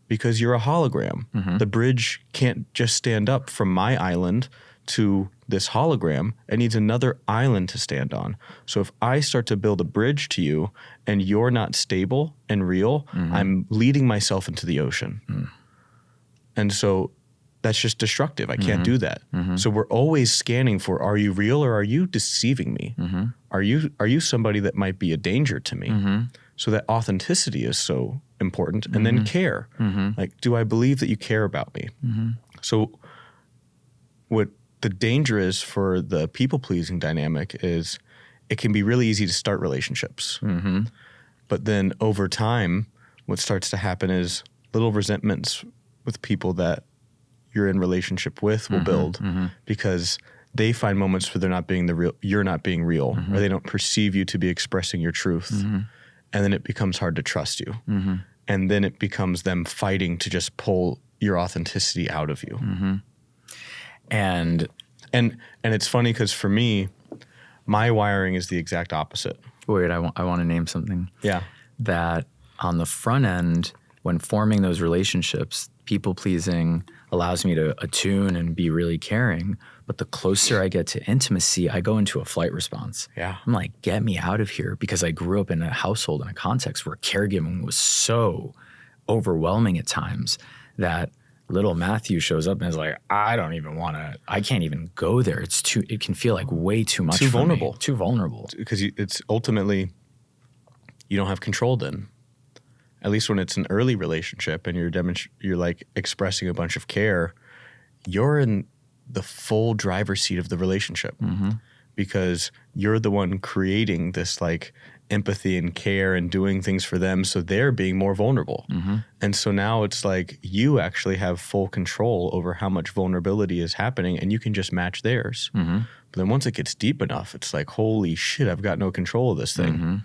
because you're a hologram. The bridge can't just stand up from my island to this hologram. It needs another island to stand on. So if I start to build a bridge to you and you're not stable and real, I'm leading myself into the ocean. And so that's just destructive. I can't do that. So we're always scanning for, are you real or are you deceiving me? Are you somebody that might be a danger to me? So that authenticity is so important. And then care. Like, do I believe that you care about me? So what the danger is for the people-pleasing dynamic is it can be really easy to start relationships. But then over time, what starts to happen is little resentments with people that you're in relationship with will build because they find moments where you're not being real, or they don't perceive you to be expressing your truth. And then it becomes hard to trust you. And then it becomes them fighting to just pull your authenticity out of you. And it's funny because for me, my wiring is the exact opposite. Wait, I want to name something. Yeah. That on the front end, when forming those relationships, people pleasing allows me to attune and be really caring. But the closer I get to intimacy, I go into a flight response. Yeah. I'm like, get me out of here, because I grew up in a household, in a context where caregiving was so overwhelming at times that little Mathew shows up and is like, I can't even go there. It can feel like way too much. Too vulnerable. Too vulnerable. Because it's ultimately, you don't have control then. At least when it's an early relationship and you're like expressing a bunch of care, you're in the full driver's seat of the relationship because you're the one creating this like empathy and care and doing things for them, so they're being more vulnerable. And so now it's like you actually have full control over how much vulnerability is happening, and you can just match theirs. But then once it gets deep enough, it's like, holy shit, I've got no control of this thing.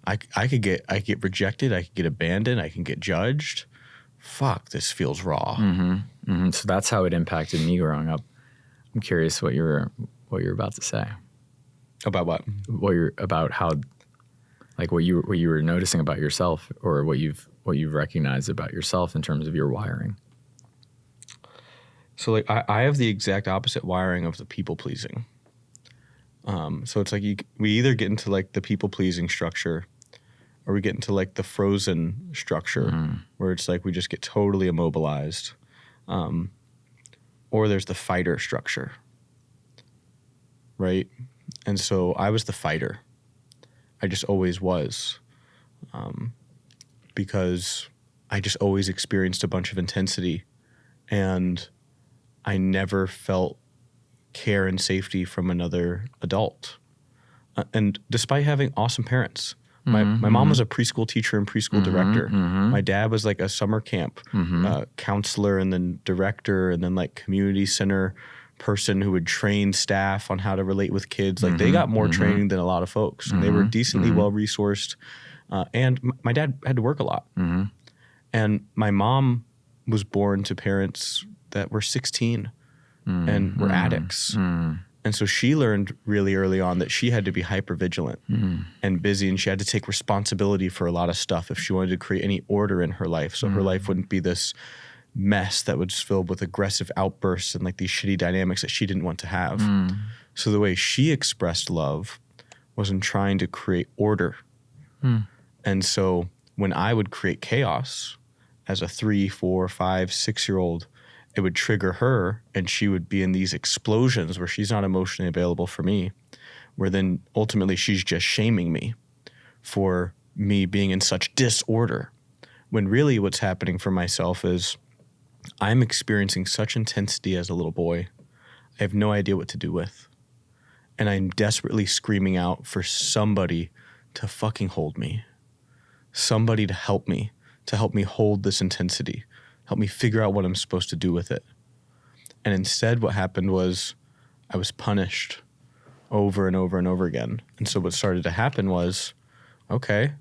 I could get rejected, I could get abandoned, I can get judged. Fuck, this feels raw. So that's how it impacted me growing up. I'm curious what you're about to say. About what? About how, like what you were noticing about yourself, or what you've recognized about yourself in terms of your wiring. So like I have the exact opposite wiring of the people pleasing. So it's like we either get into like the people pleasing structure, or we get into like the frozen structure where it's like we just get totally immobilized. Or there's the fighter structure, right? And so I was the fighter. I just always was, because I just always experienced a bunch of intensity, and I never felt care and safety from another adult. And despite having awesome parents, my mom was a preschool teacher and preschool director. My dad was like a summer camp counselor, and then director, and then like community center person who would train staff on how to relate with kids. Like they got more training than a lot of folks, and they were decently well-resourced. And my dad had to work a lot. And my mom was born to parents that were 16 and were addicts. And so she learned really early on that she had to be hyper vigilant and busy, and she had to take responsibility for a lot of stuff if she wanted to create any order in her life. So her life wouldn't be this mess that was filled with aggressive outbursts and like these shitty dynamics that she didn't want to have. So the way she expressed love was in trying to create order. And so when I would create chaos as a 3, 4, 5, 6-year-old, it would trigger her, and she would be in these explosions where she's not emotionally available for me, where then ultimately she's just shaming me for me being in such disorder. When really what's happening for myself is I'm experiencing such intensity as a little boy, I have no idea what to do with. And I'm desperately screaming out for somebody to fucking hold me. Somebody to help me hold this intensity. Help me figure out what I'm supposed to do with it. And instead what happened was I was punished over and over and over again. And so what started to happen was, okay,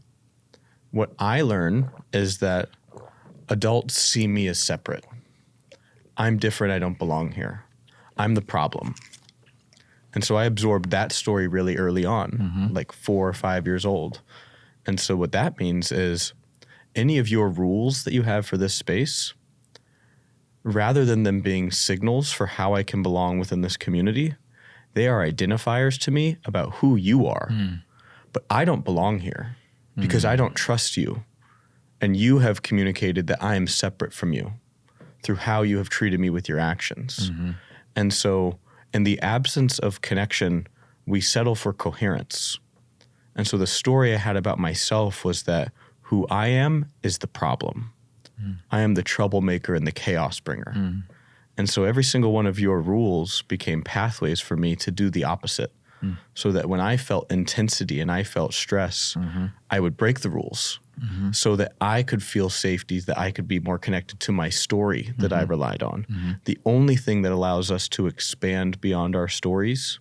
what I learned is that adults see me as separate. I'm different, I don't belong here. I'm the problem. And so I absorbed that story really early on, like 4 or 5 years old. And so what that means is any of your rules that you have for this space, rather than them being signals for how I can belong within this community, they are identifiers to me about who you are. But I don't belong here because I don't trust you. And you have communicated that I am separate from you through how you have treated me with your actions. And so in the absence of connection, we settle for coherence. And so the story I had about myself was that who I am is the problem. I am the troublemaker and the chaos bringer. And so every single one of your rules became pathways for me to do the opposite. So that when I felt intensity and I felt stress, I would break the rules so that I could feel safety, that I could be more connected to my story that I relied on. The only thing that allows us to expand beyond our stories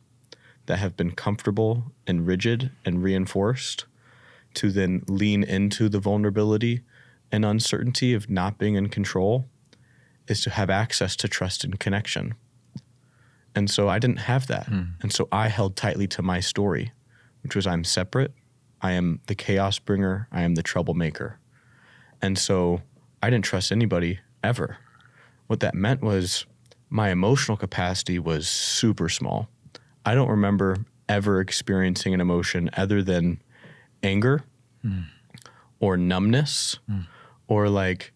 that have been comfortable and rigid and reinforced, to then lean into the vulnerability and uncertainty of not being in control, is to have access to trust and connection. And so I didn't have that. And so I held tightly to my story, which was I'm separate. I am the chaos bringer. I am the troublemaker. And so I didn't trust anybody ever. What that meant was my emotional capacity was super small. I don't remember ever experiencing an emotion other than anger or numbness or like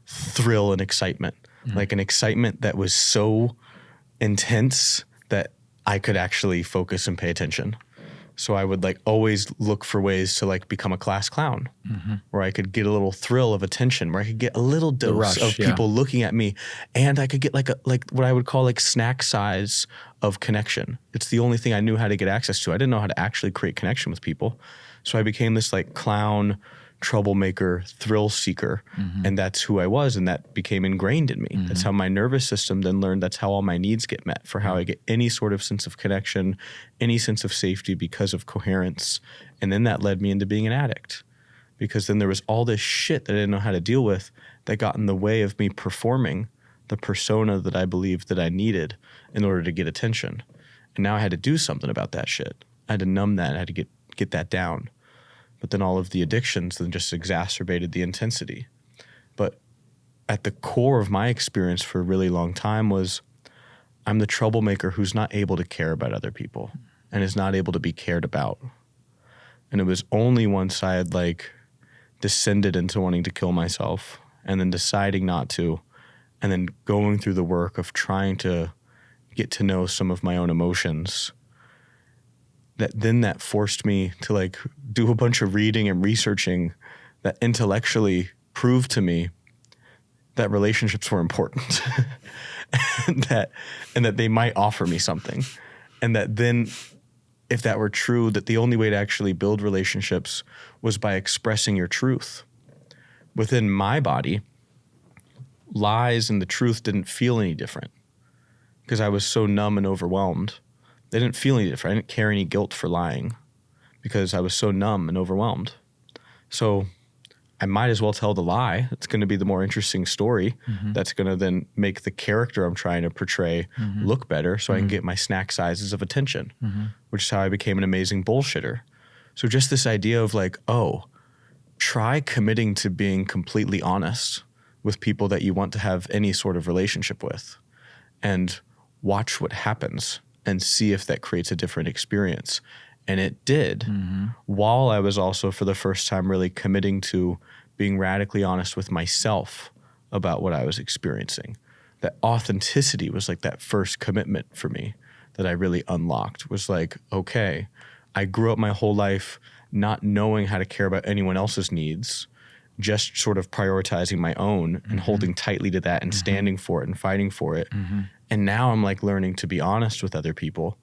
thrill and excitement. Like an excitement that was so intense that I could actually focus and pay attention. So I would like always look for ways to like become a class clown, where I could get a little thrill of attention, where I could get a little dose of people looking at me, and I could get like what I would call like snack size of connection. It's the only thing I knew how to get access to. I didn't know how to actually create connection with people. So I became this like clown, troublemaker, thrill seeker. And that's who I was. And that became ingrained in me. That's how my nervous system then learned. That's how all my needs get met, for how I get any sort of sense of connection, any sense of safety because of coherence. And then that led me into being an addict, because then there was all this shit that I didn't know how to deal with that got in the way of me performing the persona that I believed that I needed in order to get attention. And now I had to do something about that shit. I had to numb that. I had to get that down. But then all of the addictions then just exacerbated the intensity. But at the core of my experience for a really long time was I'm the troublemaker who's not able to care about other people and is not able to be cared about. And it was only once I had like descended into wanting to kill myself and then deciding not to, and then going through the work of trying to get to know some of my own emotions, that forced me to like do a bunch of reading and researching that intellectually proved to me that relationships were important and that they might offer me something. And that then, if that were true, that the only way to actually build relationships was by expressing your truth. Within my body, lies and the truth didn't feel any different because I was so numb and overwhelmed. They didn't feel any different. I didn't carry any guilt for lying because I was so numb and overwhelmed. So I might as well tell the lie. It's going to be the more interesting story. That's going to then make the character I'm trying to portray look better, so I can get my snack sizes of attention, which is how I became an amazing bullshitter. So just this idea of like, try committing to being completely honest with people that you want to have any sort of relationship with, and watch what happens and see if that creates a different experience. And it did, while I was also for the first time really committing to being radically honest with myself about what I was experiencing. That authenticity was like that first commitment for me that I really unlocked, was like, okay, I grew up my whole life not knowing how to care about anyone else's needs, just sort of prioritizing my own and holding tightly to that and standing for it and fighting for it. And now I'm like learning to be honest with other people.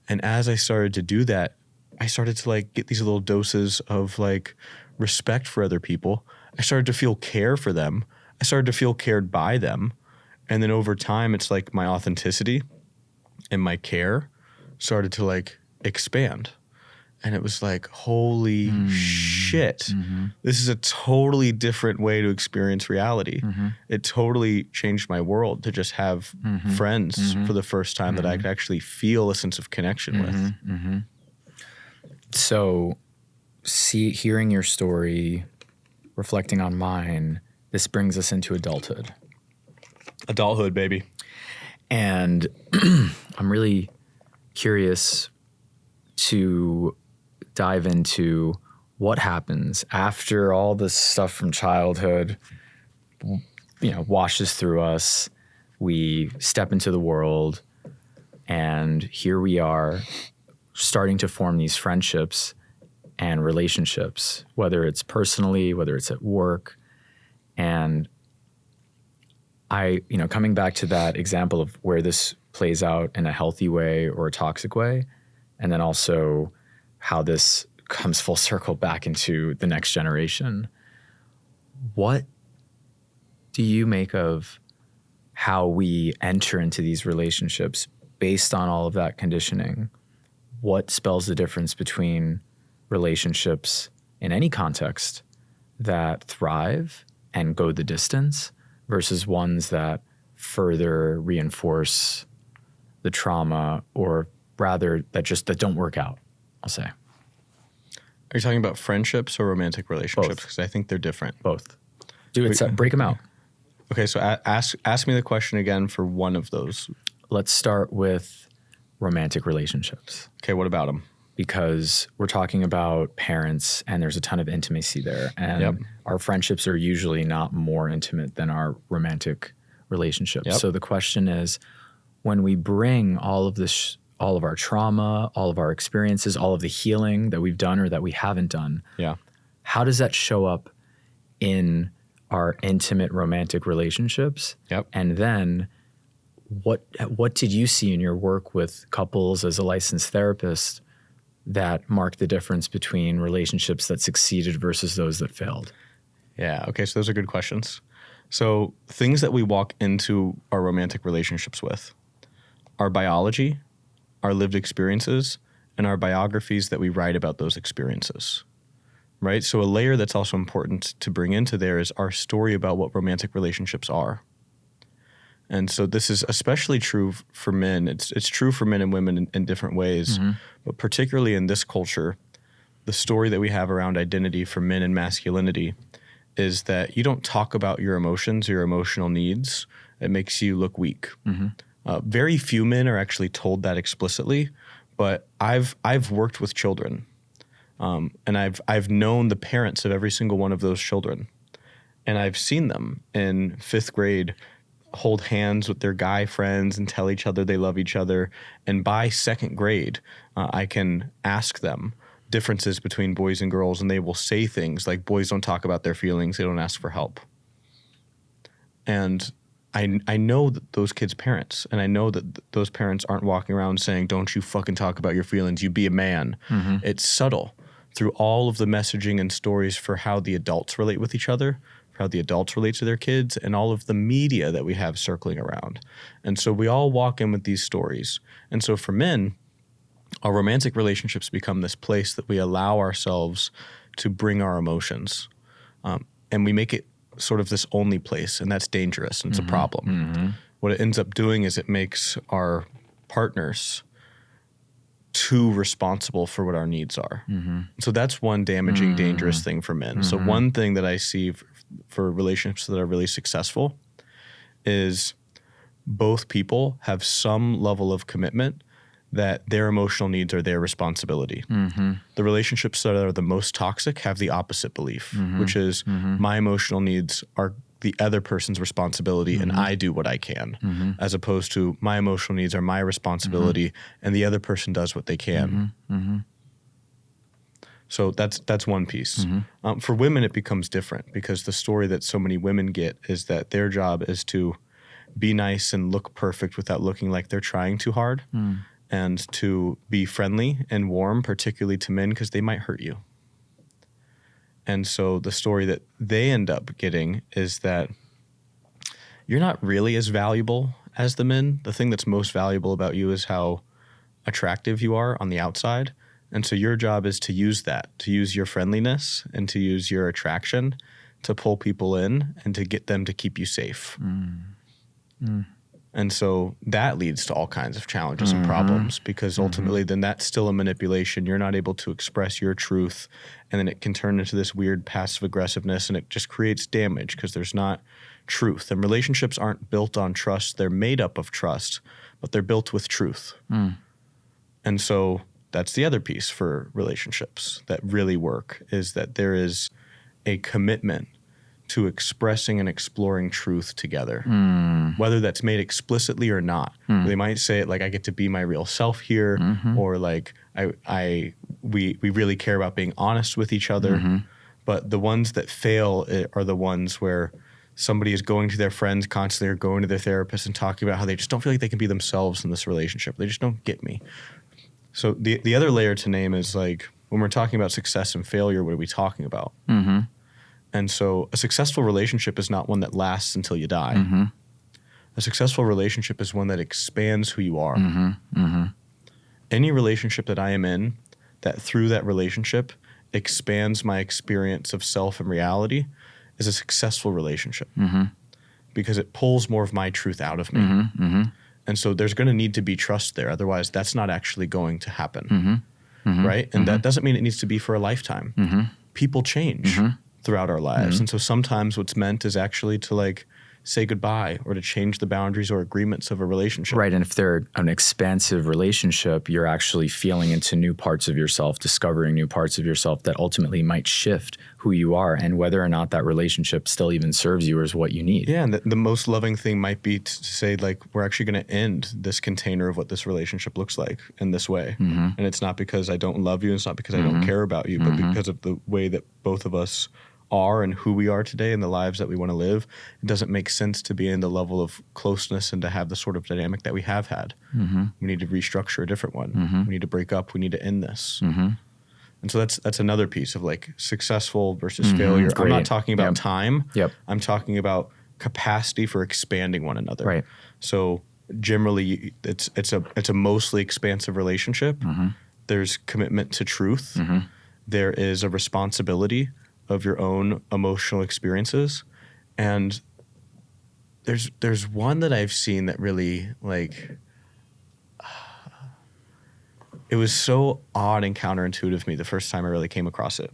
And as I started to do that, I started to like get these little doses of like respect for other people. I started to feel care for them. I started to feel cared by them. And then over time, it's like my authenticity and my care started to like expand. And it was like, holy shit, this is a totally different way to experience reality. It totally changed my world to just have friends for the first time that I could actually feel a sense of connection with. So hearing your story, reflecting on mine, this brings us into adulthood. Adulthood, baby. And I'm really curious to dive into what happens after all this stuff from childhood, washes through us, we step into the world, and here we are starting to form these friendships and relationships, whether it's personally, whether it's at work. And coming back to that example of where this plays out in a healthy way or a toxic way, and then also how this comes full circle back into the next generation. What do you make of how we enter into these relationships based on all of that conditioning? What spells the difference between relationships in any context that thrive and go the distance versus ones that further reinforce the trauma, or rather that don't work out, I'll say? Are you talking about friendships or romantic relationships? Because I think they're different. Both. Break them out. Okay, so ask me the question again for one of those. Let's start with romantic relationships. Okay, what about them? Because we're talking about parents, and there's a ton of intimacy there. And our friendships are usually not more intimate than our romantic relationships. Yep. So the question is, when we bring all of this, all of our trauma, all of our experiences, all of the healing that we've done or that we haven't done, how does that show up in our intimate romantic relationships? Yep. And then what did you see in your work with couples as a licensed therapist that marked the difference between relationships that succeeded versus those that failed? Yeah, okay, so those are good questions. So things that we walk into our romantic relationships with: our biology, our lived experiences, and our biographies that we write about those experiences, right? So a layer that's also important to bring into there is our story about what romantic relationships are. And so this is especially true for men. It's true for men and women in different ways, but particularly in this culture, the story that we have around identity for men and masculinity is that you don't talk about your emotions or your emotional needs. It makes you look weak. Very few men are actually told that explicitly, but I've worked with children, and I've known the parents of every single one of those children, and I've seen them in 5th grade hold hands with their guy friends and tell each other they love each other. And by 2nd grade, I can ask them differences between boys and girls, and they will say things like, boys don't talk about their feelings, they don't ask for help. And I know that those kids' parents, and I know that those parents aren't walking around saying, don't you fucking talk about your feelings, you be a man. It's subtle through all of the messaging and stories for how the adults relate with each other, how the adults relate to their kids, and all of the media that we have circling around. And so we all walk in with these stories. And so for men, our romantic relationships become this place that we allow ourselves to bring our emotions. And we make it sort of this only place, and that's dangerous, and it's a problem. What it ends up doing is it makes our partners too responsible for what our needs are. So that's one damaging, dangerous thing for men. So one thing that I see for relationships that are really successful is both people have some level of commitment that their emotional needs are their responsibility. The relationships that are the most toxic have the opposite belief, which is my emotional needs are the other person's responsibility and I do what I can, as opposed to my emotional needs are my responsibility and the other person does what they can. So that's one piece. For women, it becomes different because the story that so many women get is that their job is to be nice and look perfect without looking like they're trying too hard, and to be friendly and warm, particularly to men, because they might hurt you. And so the story that they end up getting is that you're not really as valuable as the men. The thing that's most valuable about you is how attractive you are on the outside. And so your job is to use that, to use your friendliness and to use your attraction to pull people in and to get them to keep you safe. And so that leads to all kinds of challenges and problems because ultimately then that's still a manipulation. You're not able to express your truth, and then it can turn into this weird passive aggressiveness, and it just creates damage because there's not truth. And relationships aren't built on trust. They're made up of trust, but they're built with truth. And so that's the other piece for relationships that really work, is that there is a commitment to expressing and exploring truth together, whether that's made explicitly or not. They might say it like, I get to be my real self here, or like we really care about being honest with each other. But the ones that fail are the ones where somebody is going to their friends constantly or going to their therapist and talking about how they just don't feel like they can be themselves in this relationship. They just don't get me. So the other layer to name is like, when we're talking about success and failure, what are we talking about? And so a successful relationship is not one that lasts until you die. A successful relationship is one that expands who you are. Any relationship that I am in that through that relationship expands my experience of self and reality is a successful relationship, because it pulls more of my truth out of me. And so there's going to need to be trust there. Otherwise, that's not actually going to happen. Right? And that doesn't mean it needs to be for a lifetime. People change throughout our lives. And so sometimes what's meant is actually to like say goodbye or to change the boundaries or agreements of a relationship. Right. And if they're an expansive relationship, you're actually feeling into new parts of yourself, discovering new parts of yourself that ultimately might shift who you are and whether or not that relationship still even serves you or is what you need. Yeah. And the most loving thing might be to say, like, we're actually going to end this container of what this relationship looks like in this way. And it's not because I don't love you. It's not because I don't care about you, but because of the way that both of us are and who we are today and the lives that we want to live. It doesn't make sense to be in the level of closeness and to have the sort of dynamic that we have had. We need to restructure a different one. We need to break up. We need to end this. And so that's another piece of like successful versus failure. Great. I'm not talking about time. Yep. I'm talking about capacity for expanding one another. Right. So generally it's a mostly expansive relationship. There's commitment to truth. There is a responsibility of your own emotional experiences. And there's one that I've seen that really like, it was so odd and counterintuitive to me the first time I really came across it.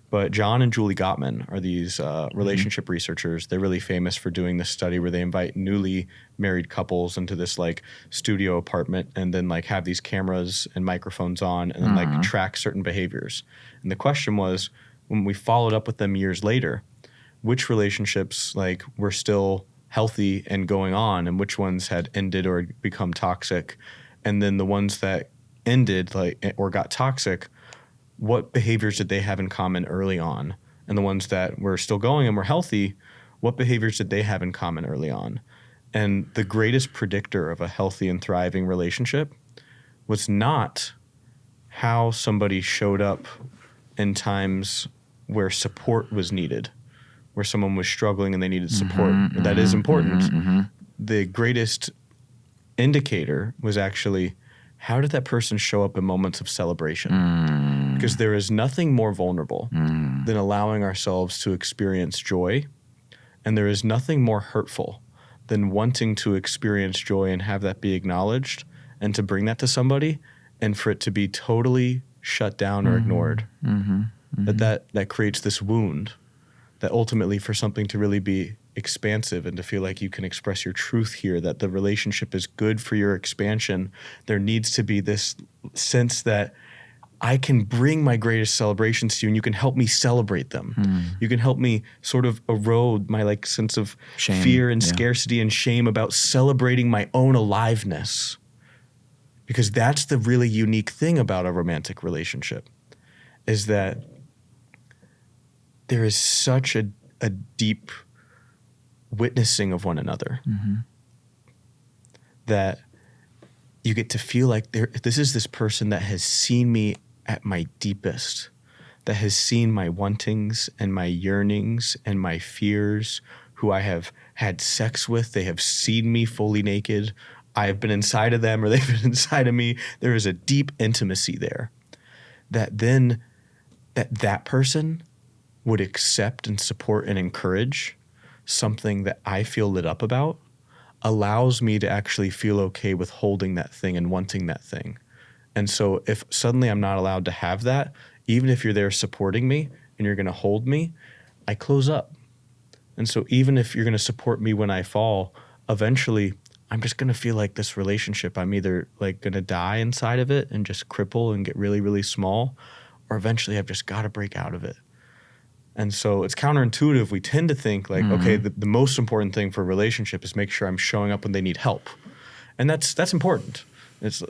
But John and Julie Gottman are these relationship researchers. They're really famous for doing this study where they invite newly married couples into this like studio apartment and then like have these cameras and microphones on and then like track certain behaviors. And the question was, when we followed up with them years later, which relationships like were still healthy and going on and which ones had ended or become toxic, and then the ones that ended like or got toxic, what behaviors did they have in common early on? And the ones that were still going and were healthy, what behaviors did they have in common early on? And the greatest predictor of a healthy and thriving relationship was not how somebody showed up in times where support was needed, where someone was struggling and they needed support. That is important. The greatest indicator was actually, how did that person show up in moments of celebration? Because there is nothing more vulnerable than allowing ourselves to experience joy. And there is nothing more hurtful than wanting to experience joy and have that be acknowledged and to bring that to somebody and for it to be totally shut down or ignored. That creates this wound that ultimately for something to really be expansive and to feel like you can express your truth here, that the relationship is good for your expansion, there needs to be this sense that I can bring my greatest celebrations to you and you can help me celebrate them. You can help me sort of erode my like sense of shame, fear and scarcity and shame about celebrating my own aliveness. Because that's the really unique thing about a romantic relationship, is that there is such a deep witnessing of one another that you get to feel like this is this person that has seen me at my deepest, that has seen my wantings and my yearnings and my fears, who I have had sex with. They have seen me fully naked. I have been inside of them or they've been inside of me. There is a deep intimacy there that then that person would accept and support and encourage something that I feel lit up about allows me to actually feel okay with holding that thing and wanting that thing. And so if suddenly I'm not allowed to have that, even if you're there supporting me and you're going to hold me, I close up. And so even if you're going to support me when I fall, eventually I'm just going to feel like this relationship, I'm either like going to die inside of it and just cripple and get really, really small, or eventually I've just got to break out of it. And so it's counterintuitive. We tend to think like, okay, the most important thing for a relationship is make sure I'm showing up when they need help. And that's important. It's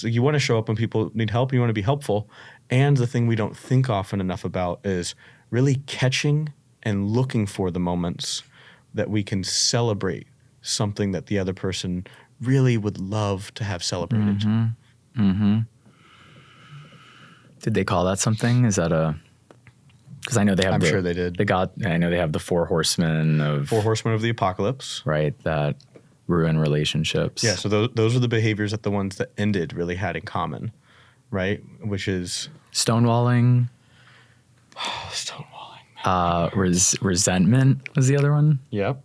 you want to show up when people need help. You want to be helpful. And the thing we don't think often enough about is really catching and looking for the moments that we can celebrate something that the other person really would love to have celebrated. Did they call that something? Is that because I know they have. I'm sure they did. I know they have the 4 horsemen of the apocalypse, right? That ruin relationships. Yeah. So those are the behaviors that the ones that ended really had in common, right? Which is stonewalling. Resentment was the other one. Yep.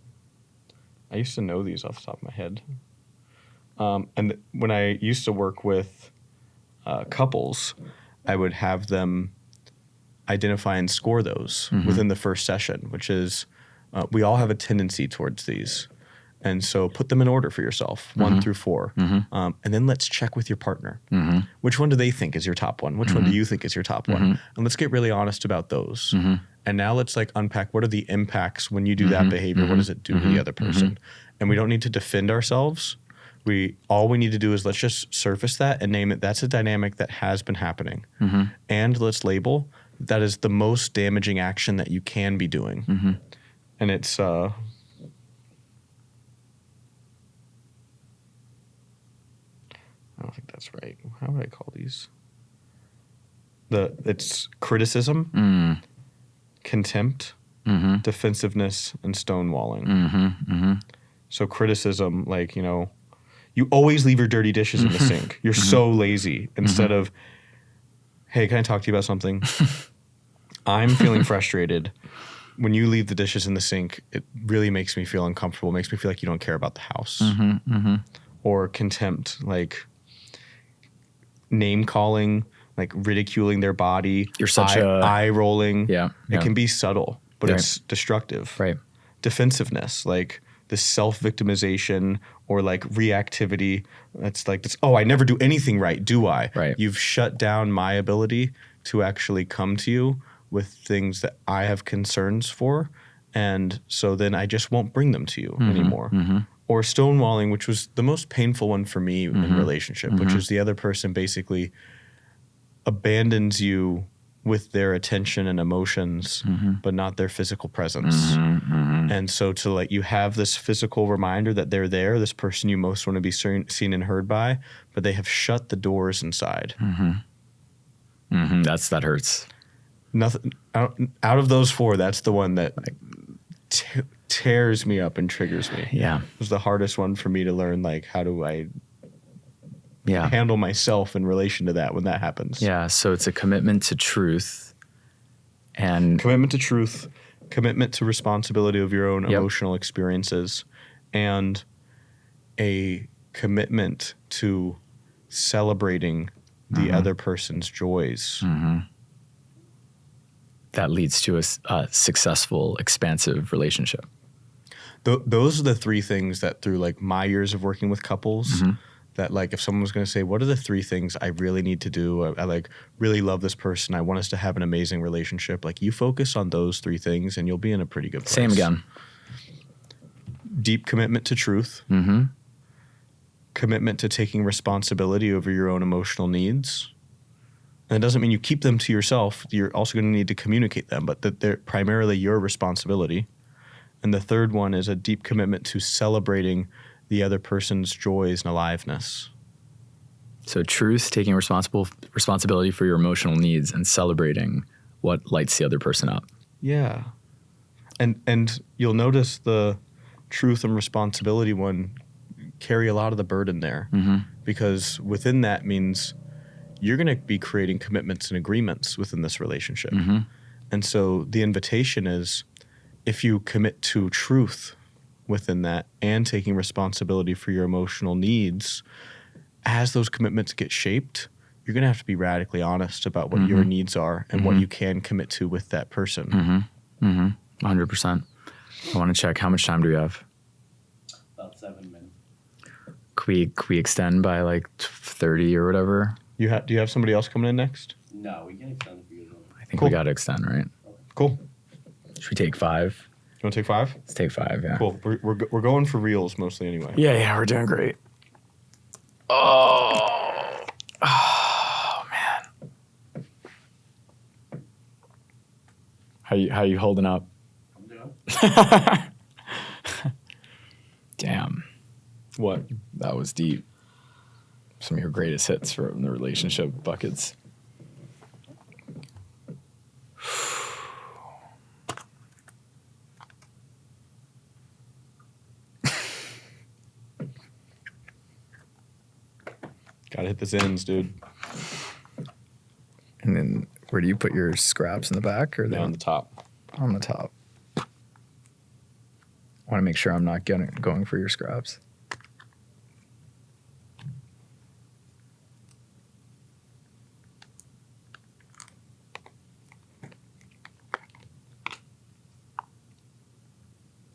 I used to know these off the top of my head. And when I used to work with couples, I would have them identify and score those within the first session, which is we all have a tendency towards these. And so put them in order for yourself, 1 through 4. And then let's check with your partner. Which one do they think is your top one? Which one do you think is your top one? And let's get really honest about those. And now let's like unpack what are the impacts when you do that behavior? What does it do to the other person? And we don't need to defend ourselves. All we need to do is let's just surface that and name it. That's a dynamic that has been happening. And let's label that is the most damaging action that you can be doing. And it's I don't think that's right. How would I call these? It's criticism, contempt, defensiveness, and stonewalling. So criticism, like, you always leave your dirty dishes in the sink. You're so lazy. Instead of, hey, can I talk to you about something? I'm feeling frustrated. When you leave the dishes in the sink, it really makes me feel uncomfortable. It makes me feel like you don't care about the house. Or contempt, like name calling, like ridiculing their body. You're such eye rolling. Yeah. It can be subtle, but it's destructive. Right. Defensiveness, like this self-victimization or like reactivity. It's like this, I never do anything right, do I? Right. You've shut down my ability to actually come to you with things that I have concerns for. And so then I just won't bring them to you anymore. Or stonewalling, which was the most painful one for me in relationship, which is the other person basically abandons you with their attention and emotions, but not their physical presence. And so to like, you have this physical reminder that they're there, this person you most want to be seen and heard by, but they have shut the doors inside. That hurts. Nothing out of those 4, that's the one that tears me up and triggers me. Yeah. It was the hardest one for me to learn, like, how do I handle myself in relation to that when that happens. Yeah, so it's a commitment to truth and commitment to responsibility of your own emotional experiences, and a commitment to celebrating the other person's joys. That leads to a successful, expansive relationship. Those are the 3 things that through like my years of working with couples, that like if someone was going to say, what are the 3 things I really need to do? I like really love this person. I want us to have an amazing relationship. Like you focus on those 3 things and you'll be in a pretty good place. Same again. Deep commitment to truth. Commitment to taking responsibility over your own emotional needs. And it doesn't mean you keep them to yourself. You're also going to need to communicate them, but that they're primarily your responsibility. And the third one is a deep commitment to celebrating the other person's joys and aliveness. So truth, taking responsibility for your emotional needs and celebrating what lights the other person up. Yeah. And you'll notice the truth and responsibility one carry a lot of the burden there, because within that means you're going to be creating commitments and agreements within this relationship. And so the invitation is, if you commit to truth within that and taking responsibility for your emotional needs, as those commitments get shaped, you're going to have to be radically honest about what your needs are and what you can commit to with that person. 100%. I want to check, how much time do we have? About 7 minutes. Can we extend by like 30 or whatever? Do you have somebody else coming in next? No, we can extend for you. I think we got to extend, right? Cool. Should we take 5? You want to take 5? Let's take 5, yeah. Cool. We're going for reels mostly anyway. Yeah, we're doing great. Oh, man. How you holding up? I'm doing. Damn. What? That was deep. Some of your greatest hits from the relationship buckets. Gotta hit the ends, dude. And then where do you put your scraps, in the back or On the top? On the top. I want to make sure I'm not going for your scraps.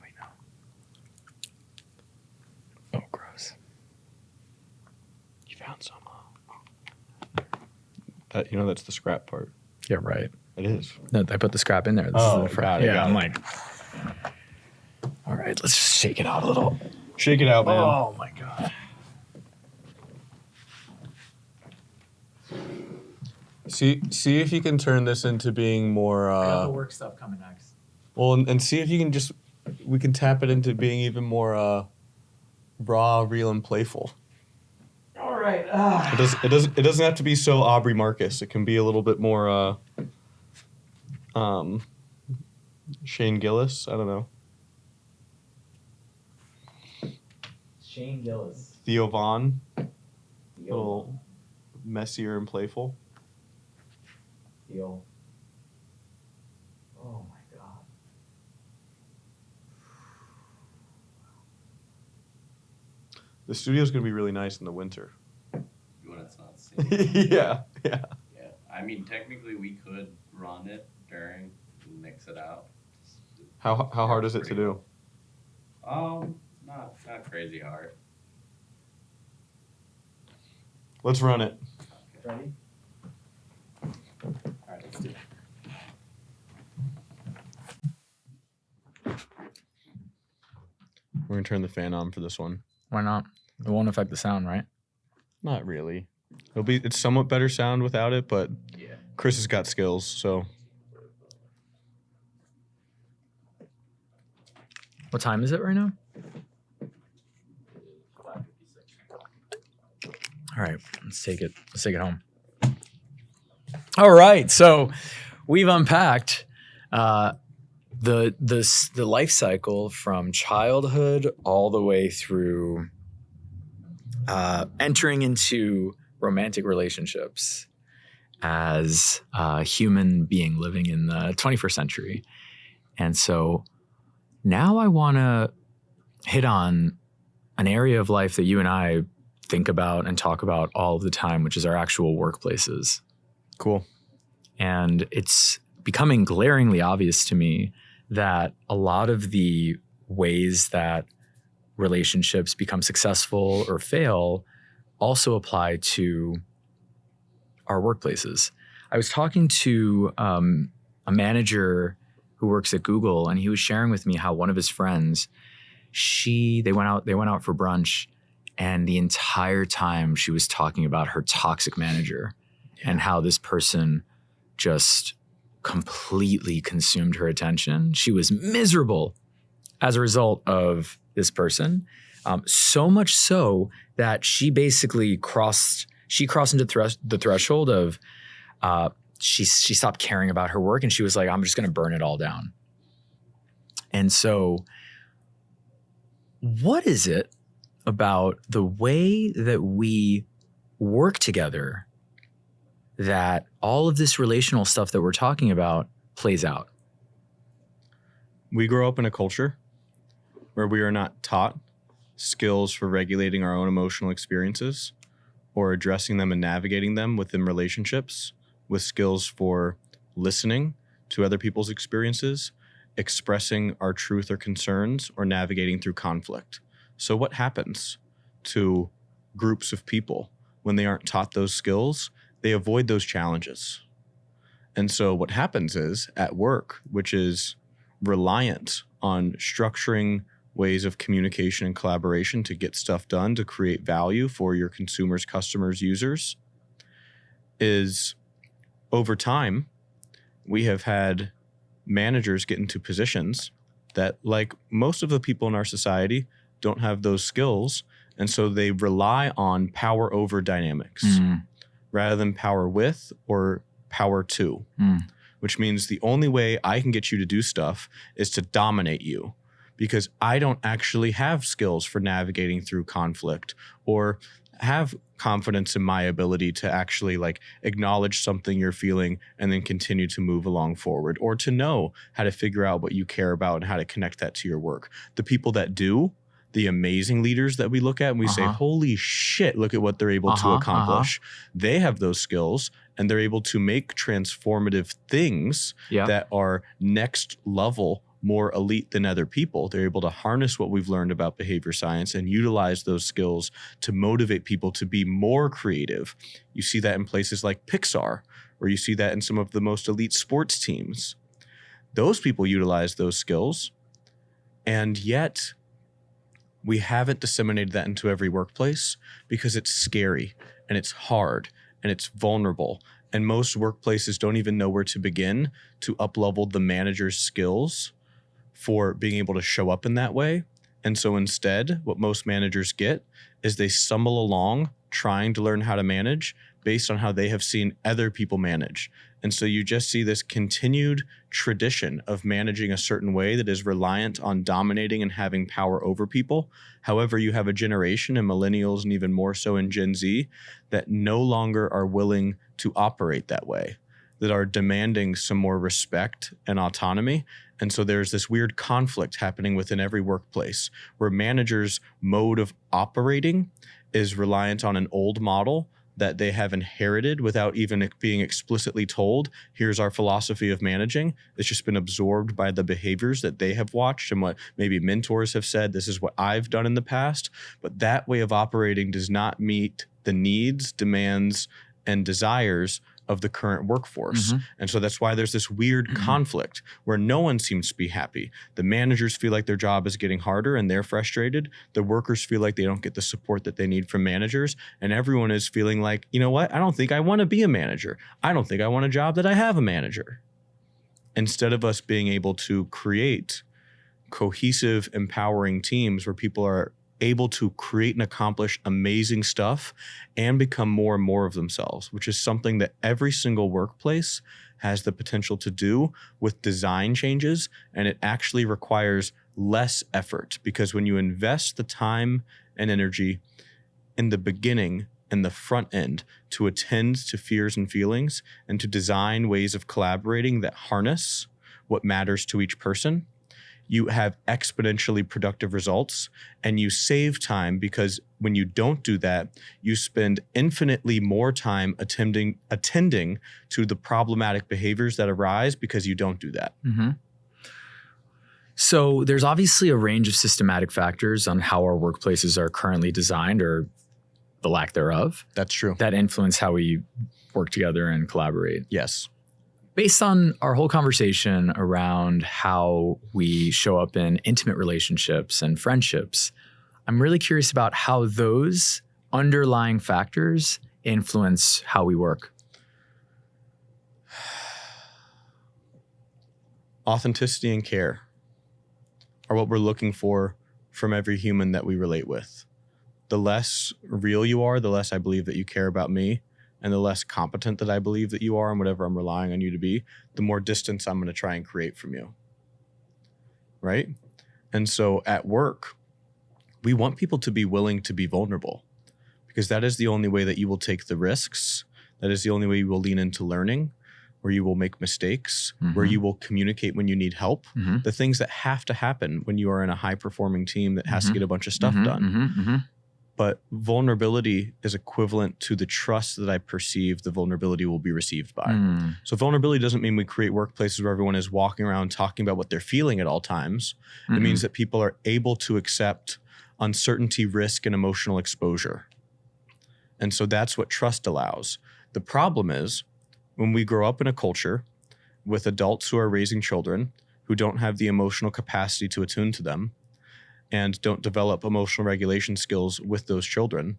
Wait, no. Oh, gross. You found some. That's the scrap part. Yeah, right. It is. No, I put the scrap in there. This is the front. got it. Yeah, I'm like, all right, let's just shake it out a little. Shake it out, man. Oh my God. See if you can turn this into being more. I got the work stuff coming next. Well, and see if you can we can tap it into being even more raw, real, and playful. All right. It doesn't have to be so Aubrey Marcus. It can be a little bit more Shane Gillis. I don't know. Shane Gillis. Theo Vaughn. A little messier and playful. Theo. Oh my God. The studio's gonna be really nice in the winter. When it's not singing. Yeah. Yeah. I mean, technically, we could run it during and mix it out. How hard is it to do? Not crazy hard. Let's run it. Ready? All right, let's do it. We're gonna turn the fan on for this one. Why not? It won't affect the sound, right? Not really. It's somewhat better sound without it, but Yeah. Chris has got skills, so. What time is it right now? 5:56. All right, let's take it home. All right, so we've unpacked the life cycle from childhood all the way through entering into romantic relationships as a human being living in the 21st century. And so now I want to hit on an area of life that you and I think about and talk about all of the time, which is our actual workplaces. Cool. And it's becoming glaringly obvious to me that a lot of the ways that relationships become successful or fail also apply to our workplaces. I was talking to a manager who works at Google, and he was sharing with me how one of his friends, they went out for brunch, and the entire time she was talking about her toxic manager and how this person just completely consumed her attention. She was miserable as a result of this person. So much so that she basically crossed into the threshold of she stopped caring about her work, and she was like, I'm just going to burn it all down. And so what is it about the way that we work together that all of this relational stuff that we're talking about plays out? We grow up in a culture where we are not taught skills for regulating our own emotional experiences or addressing them and navigating them within relationships, with skills for listening to other people's experiences, expressing our truth or concerns, or navigating through conflict. So what happens to groups of people when they aren't taught those skills? They avoid those challenges. And so what happens is at work, which is reliant on structuring ways of communication and collaboration to get stuff done, to create value for your consumers, customers, users, is over time, we have had managers get into positions that, like most of the people in our society, don't have those skills. And so they rely on power over dynamics rather than power with or power to, which means the only way I can get you to do stuff is to dominate you, because I don't actually have skills for navigating through conflict or have confidence in my ability to actually like acknowledge something you're feeling and then continue to move along forward, or to know how to figure out what you care about and how to connect that to your work. The people that do, the amazing leaders that we look at and we say, holy shit, look at what they're able to accomplish. They have those skills and they're able to make transformative things that are next level, more elite than other people. They're able to harness what we've learned about behavior science and utilize those skills to motivate people to be more creative. You see that in places like Pixar, or you see that in some of the most elite sports teams. Those people utilize those skills, and yet we haven't disseminated that into every workplace because it's scary and it's hard and it's vulnerable. And most workplaces don't even know where to begin to up-level the manager's skills for being able to show up in that way. And so instead, what most managers get is they stumble along trying to learn how to manage based on how they have seen other people manage. And so you just see this continued tradition of managing a certain way that is reliant on dominating and having power over people. However, you have a generation, and millennials and even more so in Gen Z, that no longer are willing to operate that way, that are demanding some more respect and autonomy. And so there's this weird conflict happening within every workplace where managers' mode of operating is reliant on an old model that they have inherited without even being explicitly told, here's our philosophy of managing. It's just been absorbed by the behaviors that they have watched and what maybe mentors have said, this is what I've done in the past. But that way of operating does not meet the needs, demands, and desires of the current workforce. And so that's why there's this weird conflict where no one seems to be happy. The managers feel like their job is getting harder and they're frustrated. The workers feel like they don't get the support that they need from managers. And everyone is feeling like, you know what? I don't think I want to be a manager. I don't think I want a job that I have a manager. Instead of us being able to create cohesive, empowering teams where people are able to create and accomplish amazing stuff and become more and more of themselves, which is something that every single workplace has the potential to do with design changes. And it actually requires less effort, because when you invest the time and energy in the beginning and the front end to attend to fears and feelings and to design ways of collaborating that harness what matters to each person, you have exponentially productive results and you save time, because when you don't do that, you spend infinitely more time attending to the problematic behaviors that arise because you don't do that. So there's obviously a range of systematic factors on how our workplaces are currently designed, or the lack thereof. That's true. That influence how we work together and collaborate. Yes. Based on our whole conversation around how we show up in intimate relationships and friendships, I'm really curious about how those underlying factors influence how we work. Authenticity and care are what we're looking for from every human that we relate with. The less real you are, the less I believe that you care about me. And the less competent that I believe that you are and whatever I'm relying on you to be, the more distance I'm going to try and create from you. Right? And so at work, we want people to be willing to be vulnerable, because that is the only way that you will take the risks. That is the only way you will lean into learning, where you will make mistakes, where you will communicate when you need help. The things that have to happen when you are in a high-performing team that has to get a bunch of stuff done. But vulnerability is equivalent to the trust that I perceive the vulnerability will be received by. So vulnerability doesn't mean we create workplaces where everyone is walking around talking about what they're feeling at all times. It means that people are able to accept uncertainty, risk, and emotional exposure. And so that's what trust allows. The problem is when we grow up in a culture with adults who are raising children who don't have the emotional capacity to attune to them and don't develop emotional regulation skills with those children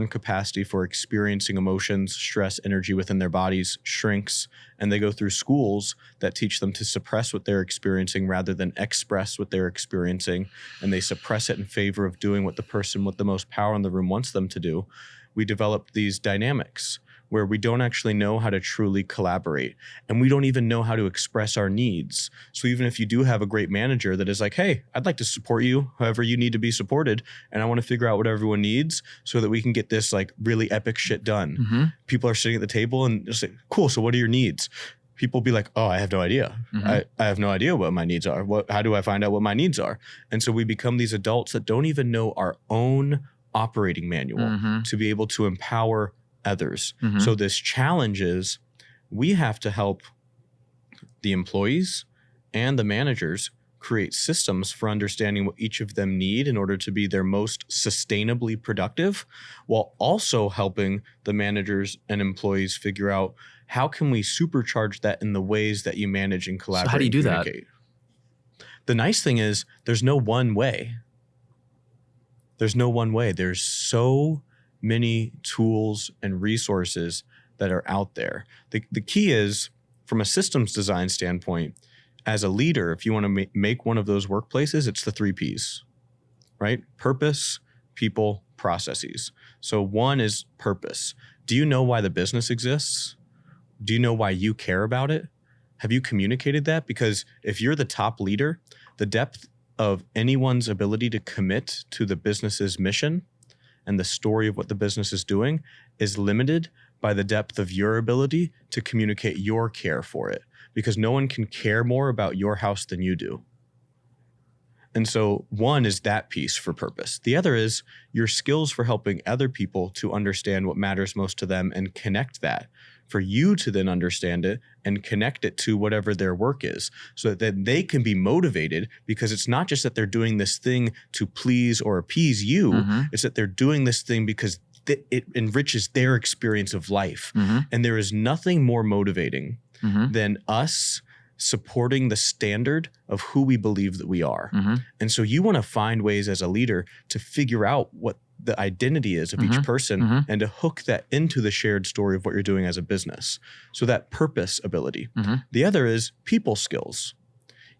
capacity for experiencing emotions, stress, energy within their bodies shrinks, and they go through schools that teach them to suppress what they're experiencing rather than express what they're experiencing, and they suppress it in favor of doing what the person with the most power in the room wants them to do. We develop these dynamics where we don't actually know how to truly collaborate, and we don't even know how to express our needs. So even if you do have a great manager that is like, hey, I'd like to support you however you need to be supported, and I want to figure out what everyone needs so that we can get this like really epic shit done. People are sitting at the table and just like, cool, so what are your needs? People be like, oh, I have no idea. I have no idea what my needs are. How do I find out what my needs are? And so we become these adults that don't even know our own operating manual to be able to empower others. So this challenge is we have to help the employees and the managers create systems for understanding what each of them need in order to be their most sustainably productive, while also helping the managers and employees figure out how can we supercharge that in the ways that you manage and collaborate. So how do you do that? The nice thing is there's no one way. There's no one way. There's so many tools and resources that are out there. The key is, from a systems design standpoint, as a leader, if you want to make one of those workplaces, it's the 3 Ps, right? Purpose, people, processes. So one is purpose. Do you know why the business exists? Do you know why you care about it? Have you communicated that? Because if you're the top leader, the depth of anyone's ability to commit to the business's mission and the story of what the business is doing is limited by the depth of your ability to communicate your care for it, because no one can care more about your house than you do. And so one is that piece for purpose. The other is your skills for helping other people to understand what matters most to them and connect that, for you to then understand it and connect it to whatever their work is, so that they can be motivated, because it's not just that they're doing this thing to please or appease you, it's that they're doing this thing because it enriches their experience of life. And there is nothing more motivating than us supporting the standard of who we believe that we are. And so you want to find ways as a leader to figure out what the identity is of each person and to hook that into the shared story of what you're doing as a business. So that purpose ability. The other is people skills.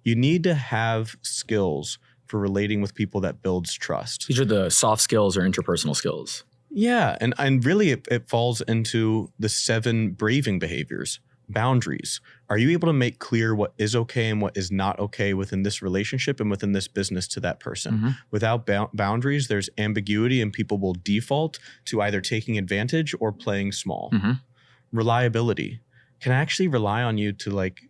You need to have skills for relating with people that builds trust. These are the soft skills or interpersonal skills. Yeah. And really it falls into the 7 braving behaviors. Boundaries. Are you able to make clear what is okay and what is not okay within this relationship and within this business to that person? Without boundaries, there's ambiguity and people will default to either taking advantage or playing small. Reliability. Can I actually rely on you to like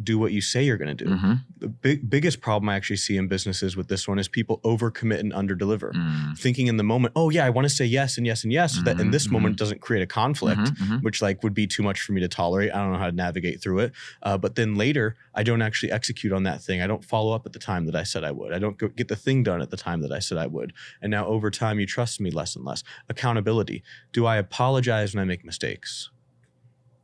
do what you say you're going to do? The biggest problem I actually see in businesses with this one is people overcommit and underdeliver, thinking in the moment, oh yeah, I want to say yes and yes and yes, so that in this moment it doesn't create a conflict, which like would be too much for me to tolerate. I don't know how to navigate through it. But then later, I don't actually execute on that thing. I don't follow up at the time that I said I would. I don't get the thing done at the time that I said I would. And now over time, you trust me less and less. Accountability. Do I apologize when I make mistakes?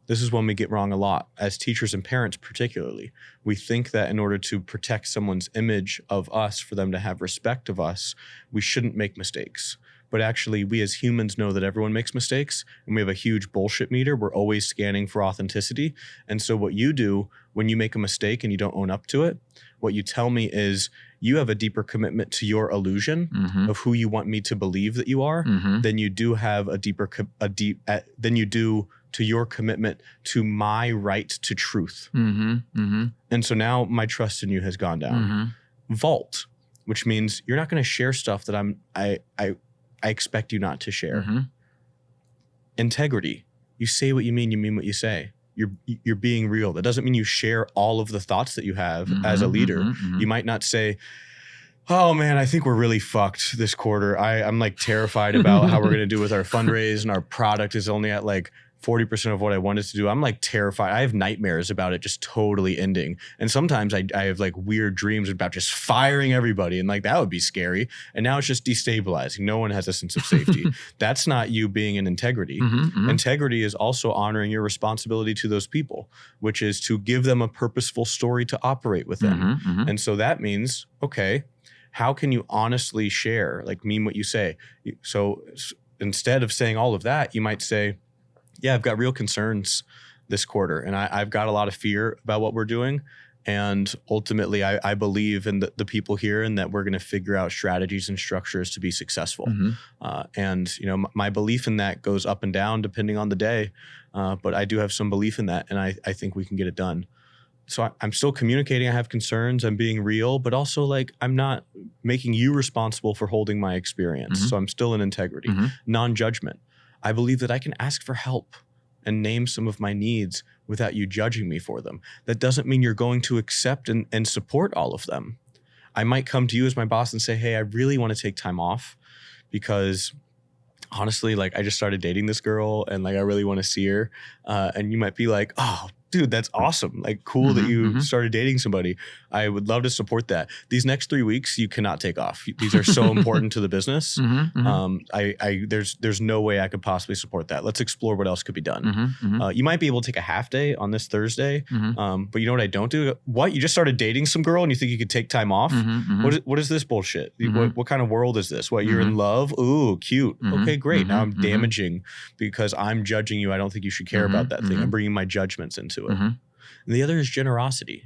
This is when we get wrong a lot as teachers and parents, particularly. We think that in order to protect someone's image of us, for them to have respect of us, we shouldn't make mistakes. But actually, we as humans know that everyone makes mistakes, and we have a huge bullshit meter. We're always scanning for authenticity. And so what you do when you make a mistake and you don't own up to it, what you tell me is you have a deeper commitment to your illusion of who you want me to believe that you are than you do have than you do to your commitment to my right to truth. And so now my trust in you has gone down. Vault, which means you're not going to share stuff that I expect you not to share. Integrity. You say what you mean what you say. You're being real. That doesn't mean you share all of the thoughts that you have as a leader. You might not say, oh man, I think we're really fucked this quarter. I'm like terrified about how we're going to do with our fundraise, and our product is only at like 40% of what I wanted to do. I'm like terrified. I have nightmares about it just totally ending. And sometimes I have like weird dreams about just firing everybody. And like, that would be scary. And now it's just destabilizing. No one has a sense of safety. That's not you being in integrity. Integrity is also honoring your responsibility to those people, which is to give them a purposeful story to operate within. And so that means, okay, how can you honestly share, like mean what you say? So instead of saying all of that, you might say, yeah, I've got real concerns this quarter, and I've got a lot of fear about what we're doing. And ultimately, I believe in the people here and that we're going to figure out strategies and structures to be successful. And my belief in that goes up and down depending on the day. But I do have some belief in that, and I think we can get it done. So I'm still communicating. I have concerns. I'm being real, but also like I'm not making you responsible for holding my experience. So I'm still in integrity, non-judgment. I believe that I can ask for help and name some of my needs without you judging me for them. That doesn't mean you're going to accept and support all of them. I might come to you as my boss and say, hey, I really want to take time off because honestly, like I just started dating this girl and like I really want to see her. And you might be like, oh, dude, that's awesome. Like cool that you started dating somebody. I would love to support that. These next 3 weeks, you cannot take off. These are so important to the business. There's no way I could possibly support that. Let's explore what else could be done. You might be able to take a half day on this Thursday. But you know what I don't do? What? You just started dating some girl and you think you could take time off? What is this bullshit? What kind of world is this? What, you're in love? Ooh, cute. Okay, great. Now I'm damaging because I'm judging you. I don't think you should care about that thing. I'm bringing my judgments into it. And the other is generosity,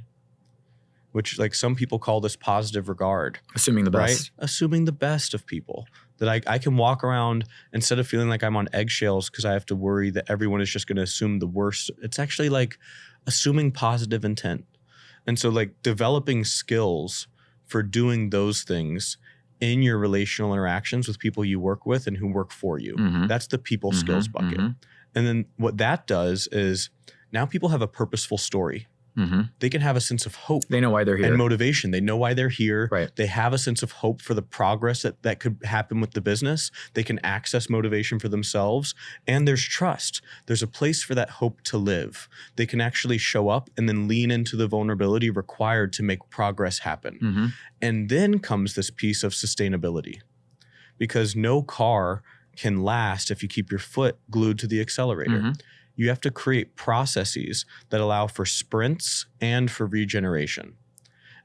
which like some people call this positive regard. Assuming the best. Right? Assuming the best of people. That I can walk around instead of feeling like I'm on eggshells because I have to worry that everyone is just going to assume the worst. It's actually like assuming positive intent. And so like developing skills for doing those things in your relational interactions with people you work with and who work for you. That's the people skills bucket. And then what that does is now people have a purposeful story. They can have a sense of hope. They know why they're here. And motivation. They know why they're here. Right. They have a sense of hope for the progress that could happen with the business. They can access motivation for themselves. And there's trust. There's a place for that hope to live. They can actually show up and then lean into the vulnerability required to make progress happen. And then comes this piece of sustainability. Because no car can last if you keep your foot glued to the accelerator. You have to create processes that allow for sprints and for regeneration.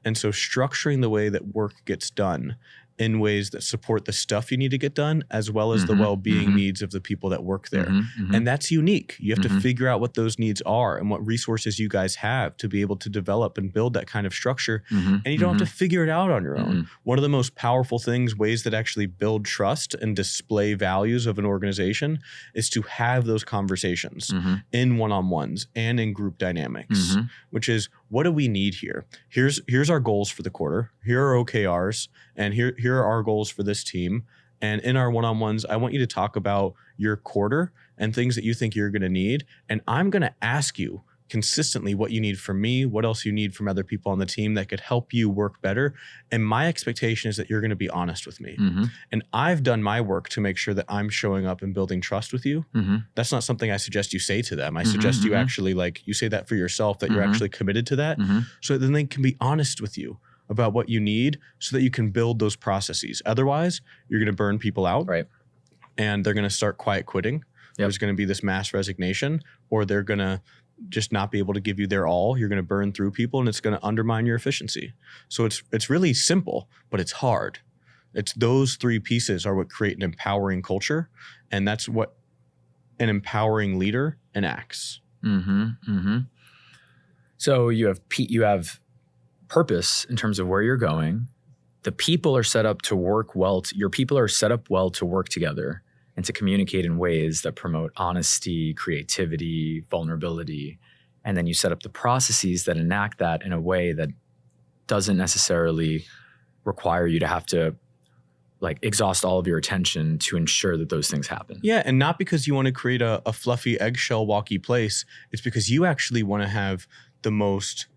And so structuring the way that work gets done in ways that support the stuff you need to get done, as well as the well-being needs of the people that work there. And that's unique. You have to figure out what those needs are and what resources you guys have to be able to develop and build that kind of structure. And you don't have to figure it out on your own. One of the most powerful things, ways that actually build trust and display values of an organization, is to have those conversations in one-on-ones and in group dynamics, which is, what do we need here? Here's our goals for the quarter. Here are OKRs, and here are our goals for this team. And in our one-on-ones, I want you to talk about your quarter and things that you think you're going to need. And I'm going to ask you consistently what you need from me, what else you need from other people on the team that could help you work better. And my expectation is that you're going to be honest with me. And I've done my work to make sure that I'm showing up and building trust with you. That's not something I suggest you say to them. I suggest you actually you say that for yourself, that you're actually committed to that. So then they can be honest with you about what you need so that you can build those processes. Otherwise, you're going to burn people out. Right. And they're going to start quiet quitting. There's going to be this mass resignation, or they're going to just not be able to give you their all. You're going to burn through people, and it's going to undermine your efficiency. So it's really simple, but it's hard. It's those three pieces are what create an empowering culture, and that's what an empowering leader enacts. So you have purpose in terms of where you're going. The people are set up to work well. Your people are set up well to work together and to communicate in ways that promote honesty, creativity, vulnerability. And then you set up the processes that enact that in a way that doesn't necessarily require you to have to exhaust all of your attention to ensure that those things happen. Yeah, and not because you want to create a fluffy eggshell walky place. It's because you actually want to have the most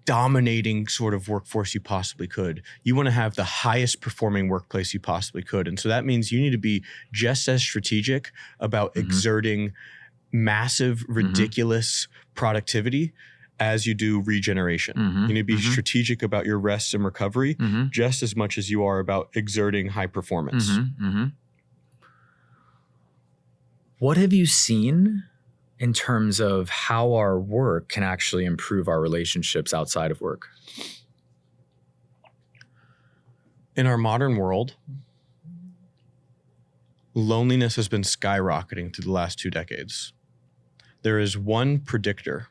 dominating sort of workforce you possibly could. You want to have the highest performing workplace you possibly could. And so that means you need to be just as strategic about exerting massive, ridiculous productivity as you do regeneration. You need to be strategic about your rest and recovery just as much as you are about exerting high performance. What have you seen in terms of how our work can actually improve our relationships outside of work? In our modern world, loneliness has been skyrocketing through the last 2 decades. There is one predictor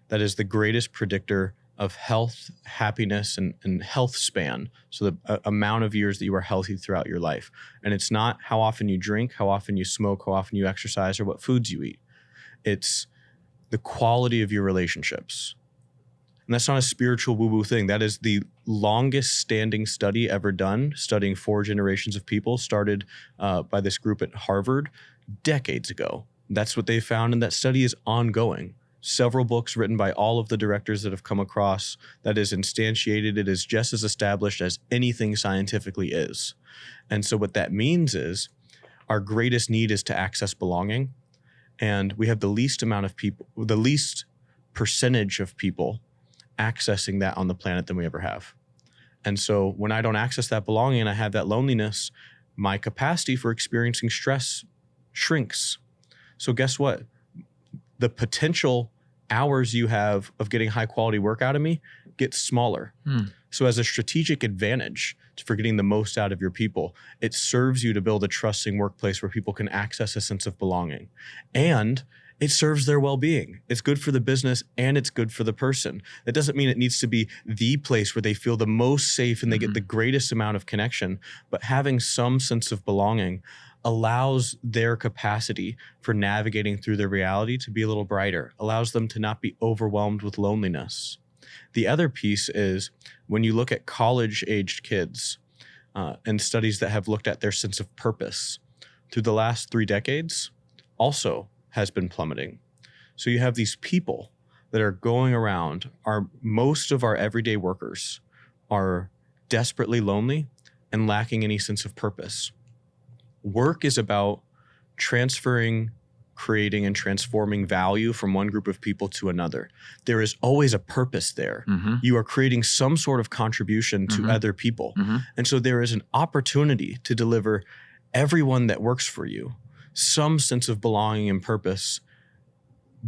that is the greatest predictor of health, happiness, and health span. So the amount of years that you are healthy throughout your life. And it's not how often you drink, how often you smoke, how often you exercise, or what foods you eat. It's the quality of your relationships. And that's not a spiritual woo-woo thing. That is the longest standing study ever done, studying 4 generations of people, started by this group at Harvard decades ago. That's what they found, and that study is ongoing. Several books written by all of the directors that have come across, that is instantiated. It is just as established as anything scientifically is. And so what that means is our greatest need is to access belonging. And we have the least amount of people, the least percentage of people accessing that on the planet than we ever have. And so when I don't access that belonging and I have that loneliness, my capacity for experiencing stress shrinks. So guess what? The potential hours you have of getting high quality work out of me gets smaller. So as a strategic advantage for getting the most out of your people, it serves you to build a trusting workplace where people can access a sense of belonging. And it serves their well-being. It's good for the business and it's good for the person. That doesn't mean it needs to be the place where they feel the most safe and they get the greatest amount of connection, but having some sense of belonging allows their capacity for navigating through their reality to be a little brighter, allows them to not be overwhelmed with loneliness. The other piece is when you look at college-aged kids and studies that have looked at their sense of purpose through the last 3 decades also has been plummeting. So you have these people that are going around, most of our everyday workers are desperately lonely and lacking any sense of purpose. Work is about transferring, creating, and transforming value from one group of people to another. There is always a purpose there. You are creating some sort of contribution to other people. And so there is an opportunity to deliver everyone that works for you some sense of belonging and purpose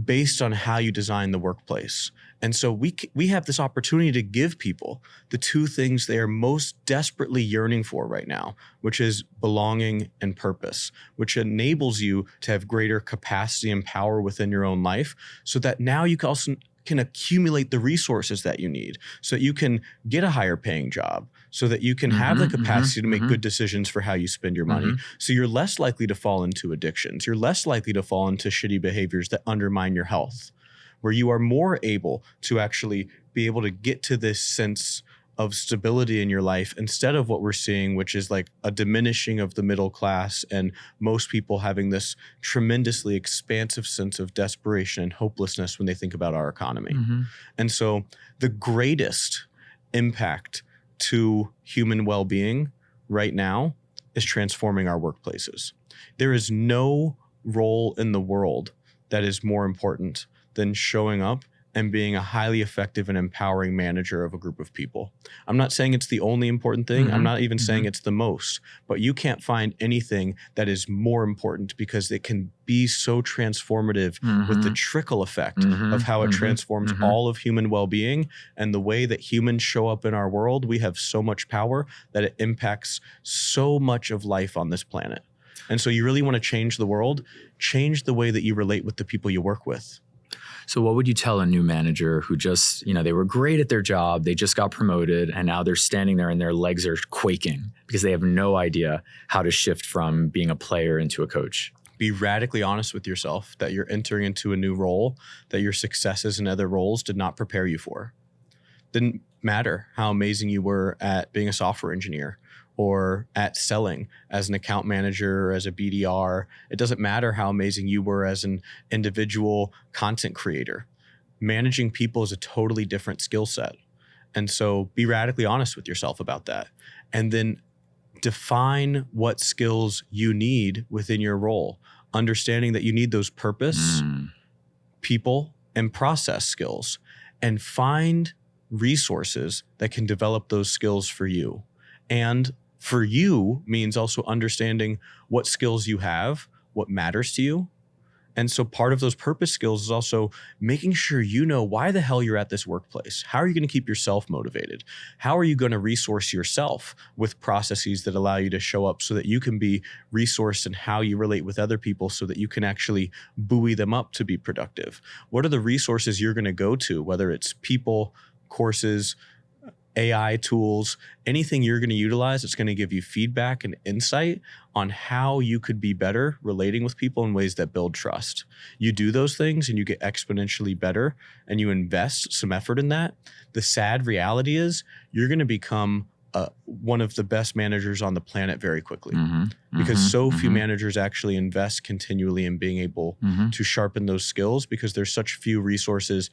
based on how you design the workplace. And so we have this opportunity to give people the 2 things they are most desperately yearning for right now, which is belonging and purpose, which enables you to have greater capacity and power within your own life so that now you can also accumulate the resources that you need so that you can get a higher paying job, so that you can have the capacity to make good decisions for how you spend your money. So you're less likely to fall into addictions. You're less likely to fall into shitty behaviors that undermine your health, where you are more able to actually be able to get to this sense of stability in your life instead of what we're seeing, which is like a diminishing of the middle class and most people having this tremendously expansive sense of desperation and hopelessness when they think about our economy. And so the greatest impact to human well-being right now is transforming our workplaces. There is no role in the world that is more important than showing up and being a highly effective and empowering manager of a group of people. I'm not saying it's the only important thing. I'm not even saying it's the most, but you can't find anything that is more important because it can be so transformative with the trickle effect of how it transforms all of human well-being and the way that humans show up in our world. We have so much power that it impacts so much of life on this planet. And so you really want to change the world, change the way that you relate with the people you work with. So what would you tell a new manager who just, they were great at their job, they just got promoted, and now they're standing there and their legs are quaking because they have no idea how to shift from being a player into a coach? Be radically honest with yourself that you're entering into a new role that your successes in other roles did not prepare you for. Didn't matter how amazing you were at being a software engineer or at selling as an account manager or as a BDR. It doesn't matter how amazing you were as an individual content creator. Managing people is a totally different skill set. And so be radically honest with yourself about that. And then define what skills you need within your role, understanding that you need those purpose, people, and process skills, and find resources that can develop those skills for you. And for you means also understanding what skills you have, what matters to you. And so part of those purpose skills is also making sure you know why the hell you're at this workplace. How are you going to keep yourself motivated? How are you going to resource yourself with processes that allow you to show up so that you can be resourced in how you relate with other people so that you can actually buoy them up to be productive? What are the resources you're going to go to, whether it's people, courses, AI tools, anything you're going to utilize that's going to give you feedback and insight on how you could be better relating with people in ways that build trust. You do those things and you get exponentially better and you invest some effort in that. The sad reality is you're going to become one of the best managers on the planet very quickly because so few managers actually invest continually in being able to sharpen those skills because there's such few resources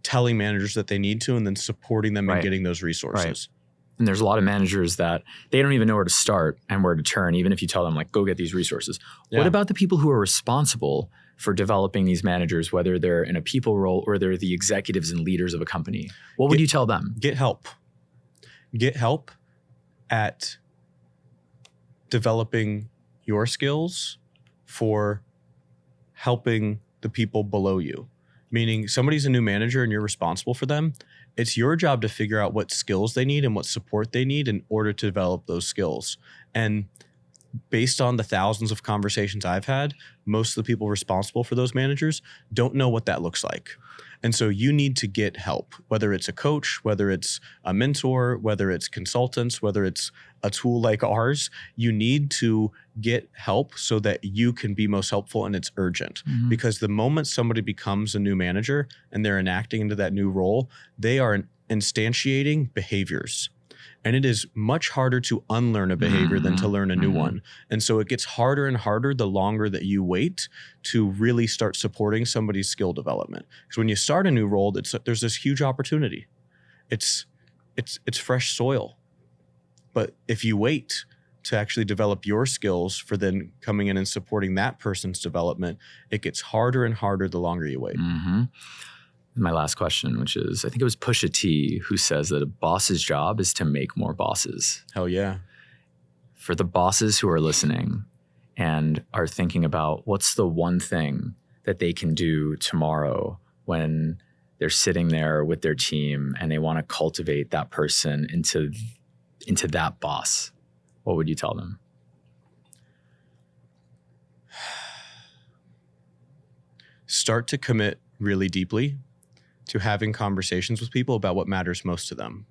telling managers that they need to and then supporting them in getting those resources. Right. And there's a lot of managers that they don't even know where to start and where to turn, even if you tell them like, go get these resources. Yeah. What about the people who are responsible for developing these managers, whether they're in a people role or they're the executives and leaders of a company? What would you tell them? Get help. Get help at developing your skills for helping the people below you. Meaning somebody's a new manager and you're responsible for them. It's your job to figure out what skills they need and what support they need in order to develop those skills. And based on the thousands of conversations I've had, most of the people responsible for those managers don't know what that looks like. And so you need to get help, whether it's a coach, whether it's a mentor, whether it's consultants, whether it's a tool like ours. You need to get help so that you can be most helpful, and it's urgent. Because the moment somebody becomes a new manager and they're enacting into that new role, they are instantiating behaviors. And it is much harder to unlearn a behavior than to learn a new one. And so it gets harder and harder the longer that you wait to really start supporting somebody's skill development. Because when you start a new role, there's this huge opportunity. It's fresh soil. But if you wait to actually develop your skills for then coming in and supporting that person's development, it gets harder and harder the longer you wait. My last question, which is, I think it was Pusha T who says that a boss's job is to make more bosses. Hell yeah. For the bosses who are listening and are thinking about what's the one thing that they can do tomorrow when they're sitting there with their team and they want to cultivate that person into that boss, what would you tell them? Start to commit really deeply to having conversations with people about what matters most to them.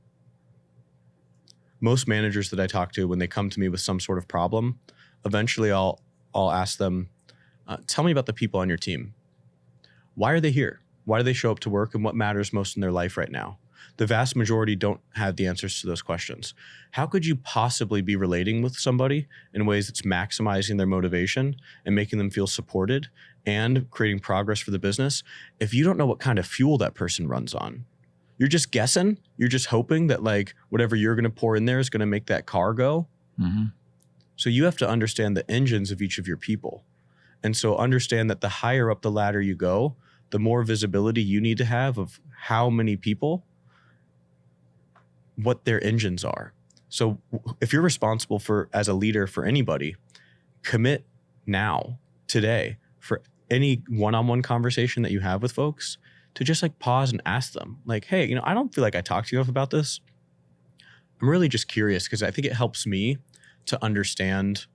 Most managers that I talk to, when they come to me with some sort of problem, eventually I'll ask them, tell me about the people on your team. Why are they here? Why do they show up to work, and what matters most in their life right now? The vast majority don't have the answers to those questions. How could you possibly be relating with somebody in ways that's maximizing their motivation and making them feel supported and creating progress for the business if you don't know what kind of fuel that person runs on? You're just guessing. You're just hoping that like whatever you're going to pour in there is going to make that car go. So you have to understand the engines of each of your people. And so understand that the higher up the ladder you go, the more visibility you need to have of how many people, what their engines are. So if you're responsible for, as a leader for anybody, commit now, today, for any one-on-one conversation that you have with folks to just like pause and ask them like, hey, I don't feel like I talked to you enough about this. I'm really just curious because I think it helps me to understand,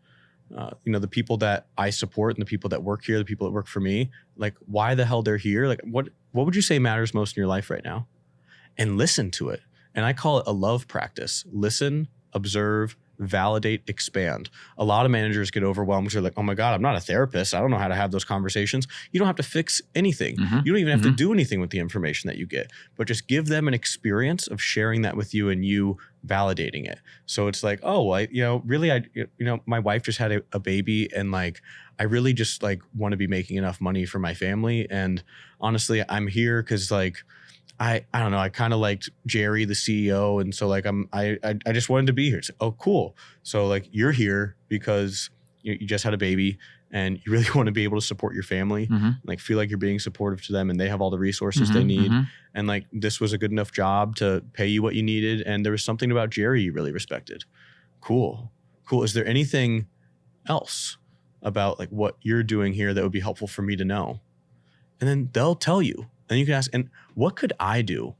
the people that I support and the people that work here, the people that work for me, like why the hell they're here. Like what would you say matters most in your life right now? And listen to it. And I call it a love practice. Listen, observe, validate, expand. A lot of managers get overwhelmed because they're like, oh my God, I'm not a therapist. I don't know how to have those conversations. You don't have to fix anything. You don't even have to do anything with the information that you get, but just give them an experience of sharing that with you and you validating it. So it's like, oh, my wife just had a baby and like, I really just like want to be making enough money for my family. And honestly, I'm here because like, I don't know. I kind of liked Jerry, the CEO. And so like, I just wanted to be here. It's like, oh, cool. So like you're here because you just had a baby and you really want to be able to support your family, like feel like you're being supportive to them and they have all the resources they need. And like, this was a good enough job to pay you what you needed. And there was something about Jerry you really respected. Cool. Is there anything else about like what you're doing here that would be helpful for me to know? And then they'll tell you. And you can ask, and what could I do?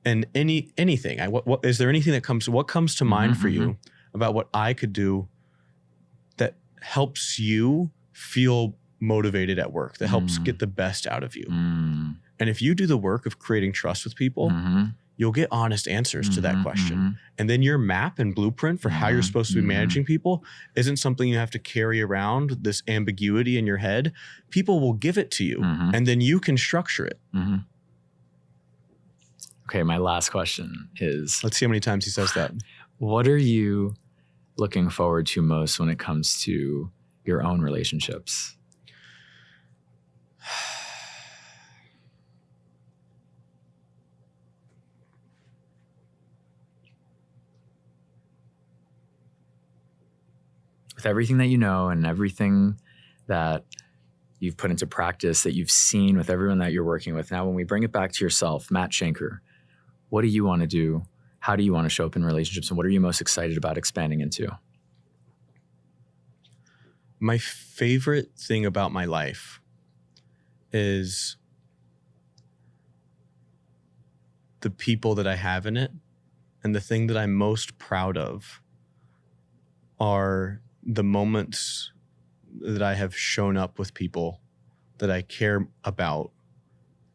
And anything. What is there anything that comes to mind for you about what I could do that helps you feel motivated at work, that helps get the best out of you? And if you do the work of creating trust with people, you'll get honest answers to that question. And then your map and blueprint for how you're supposed to be managing people isn't something you have to carry around, this ambiguity in your head. People will give it to you and then you can structure it. Okay, my last question is... Let's see how many times he says that. What are you looking forward to most when it comes to your own relationships? With everything that you know and everything that you've put into practice, that you've seen with everyone that you're working with, now when we bring it back to yourself, Matt Schenker, what do you want to do? How do you want to show up in relationships? And what are you most excited about expanding into? My favorite thing about my life is the people that I have in it. And the thing that I'm most proud of are the moments that I have shown up with people that I care about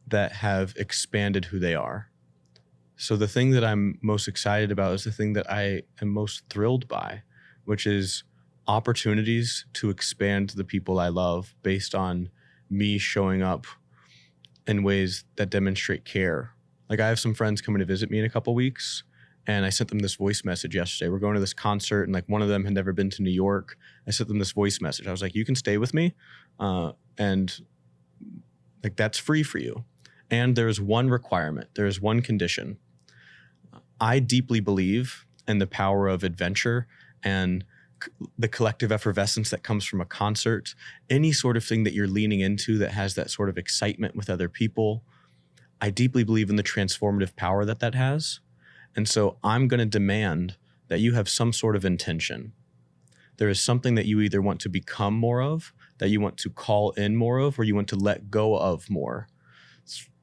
that have expanded who they are. So the thing that I'm most excited about is the thing that I am most thrilled by, which is opportunities to expand the people I love based on me showing up in ways that demonstrate care. Like I have some friends coming to visit me in a couple weeks, and I sent them this voice message yesterday. We're going to this concert, and like one of them had never been to New York. I sent them this voice message. I was like, you can stay with me, and like that's free for you. And there's one requirement. There's one condition. I deeply believe in the power of adventure and the collective effervescence that comes from a concert, any sort of thing that you're leaning into that has that sort of excitement with other people. I deeply believe in the transformative power that that has. And so I'm going to demand that you have some sort of intention. There is something that you either want to become more of, that you want to call in more of, or you want to let go of more,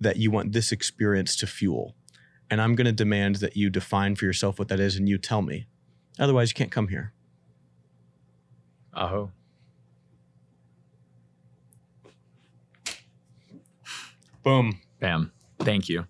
that you want this experience to fuel. And I'm going to demand that you define for yourself what that is and you tell me. Otherwise, you can't come here. Aho. Boom. Bam. Thank you.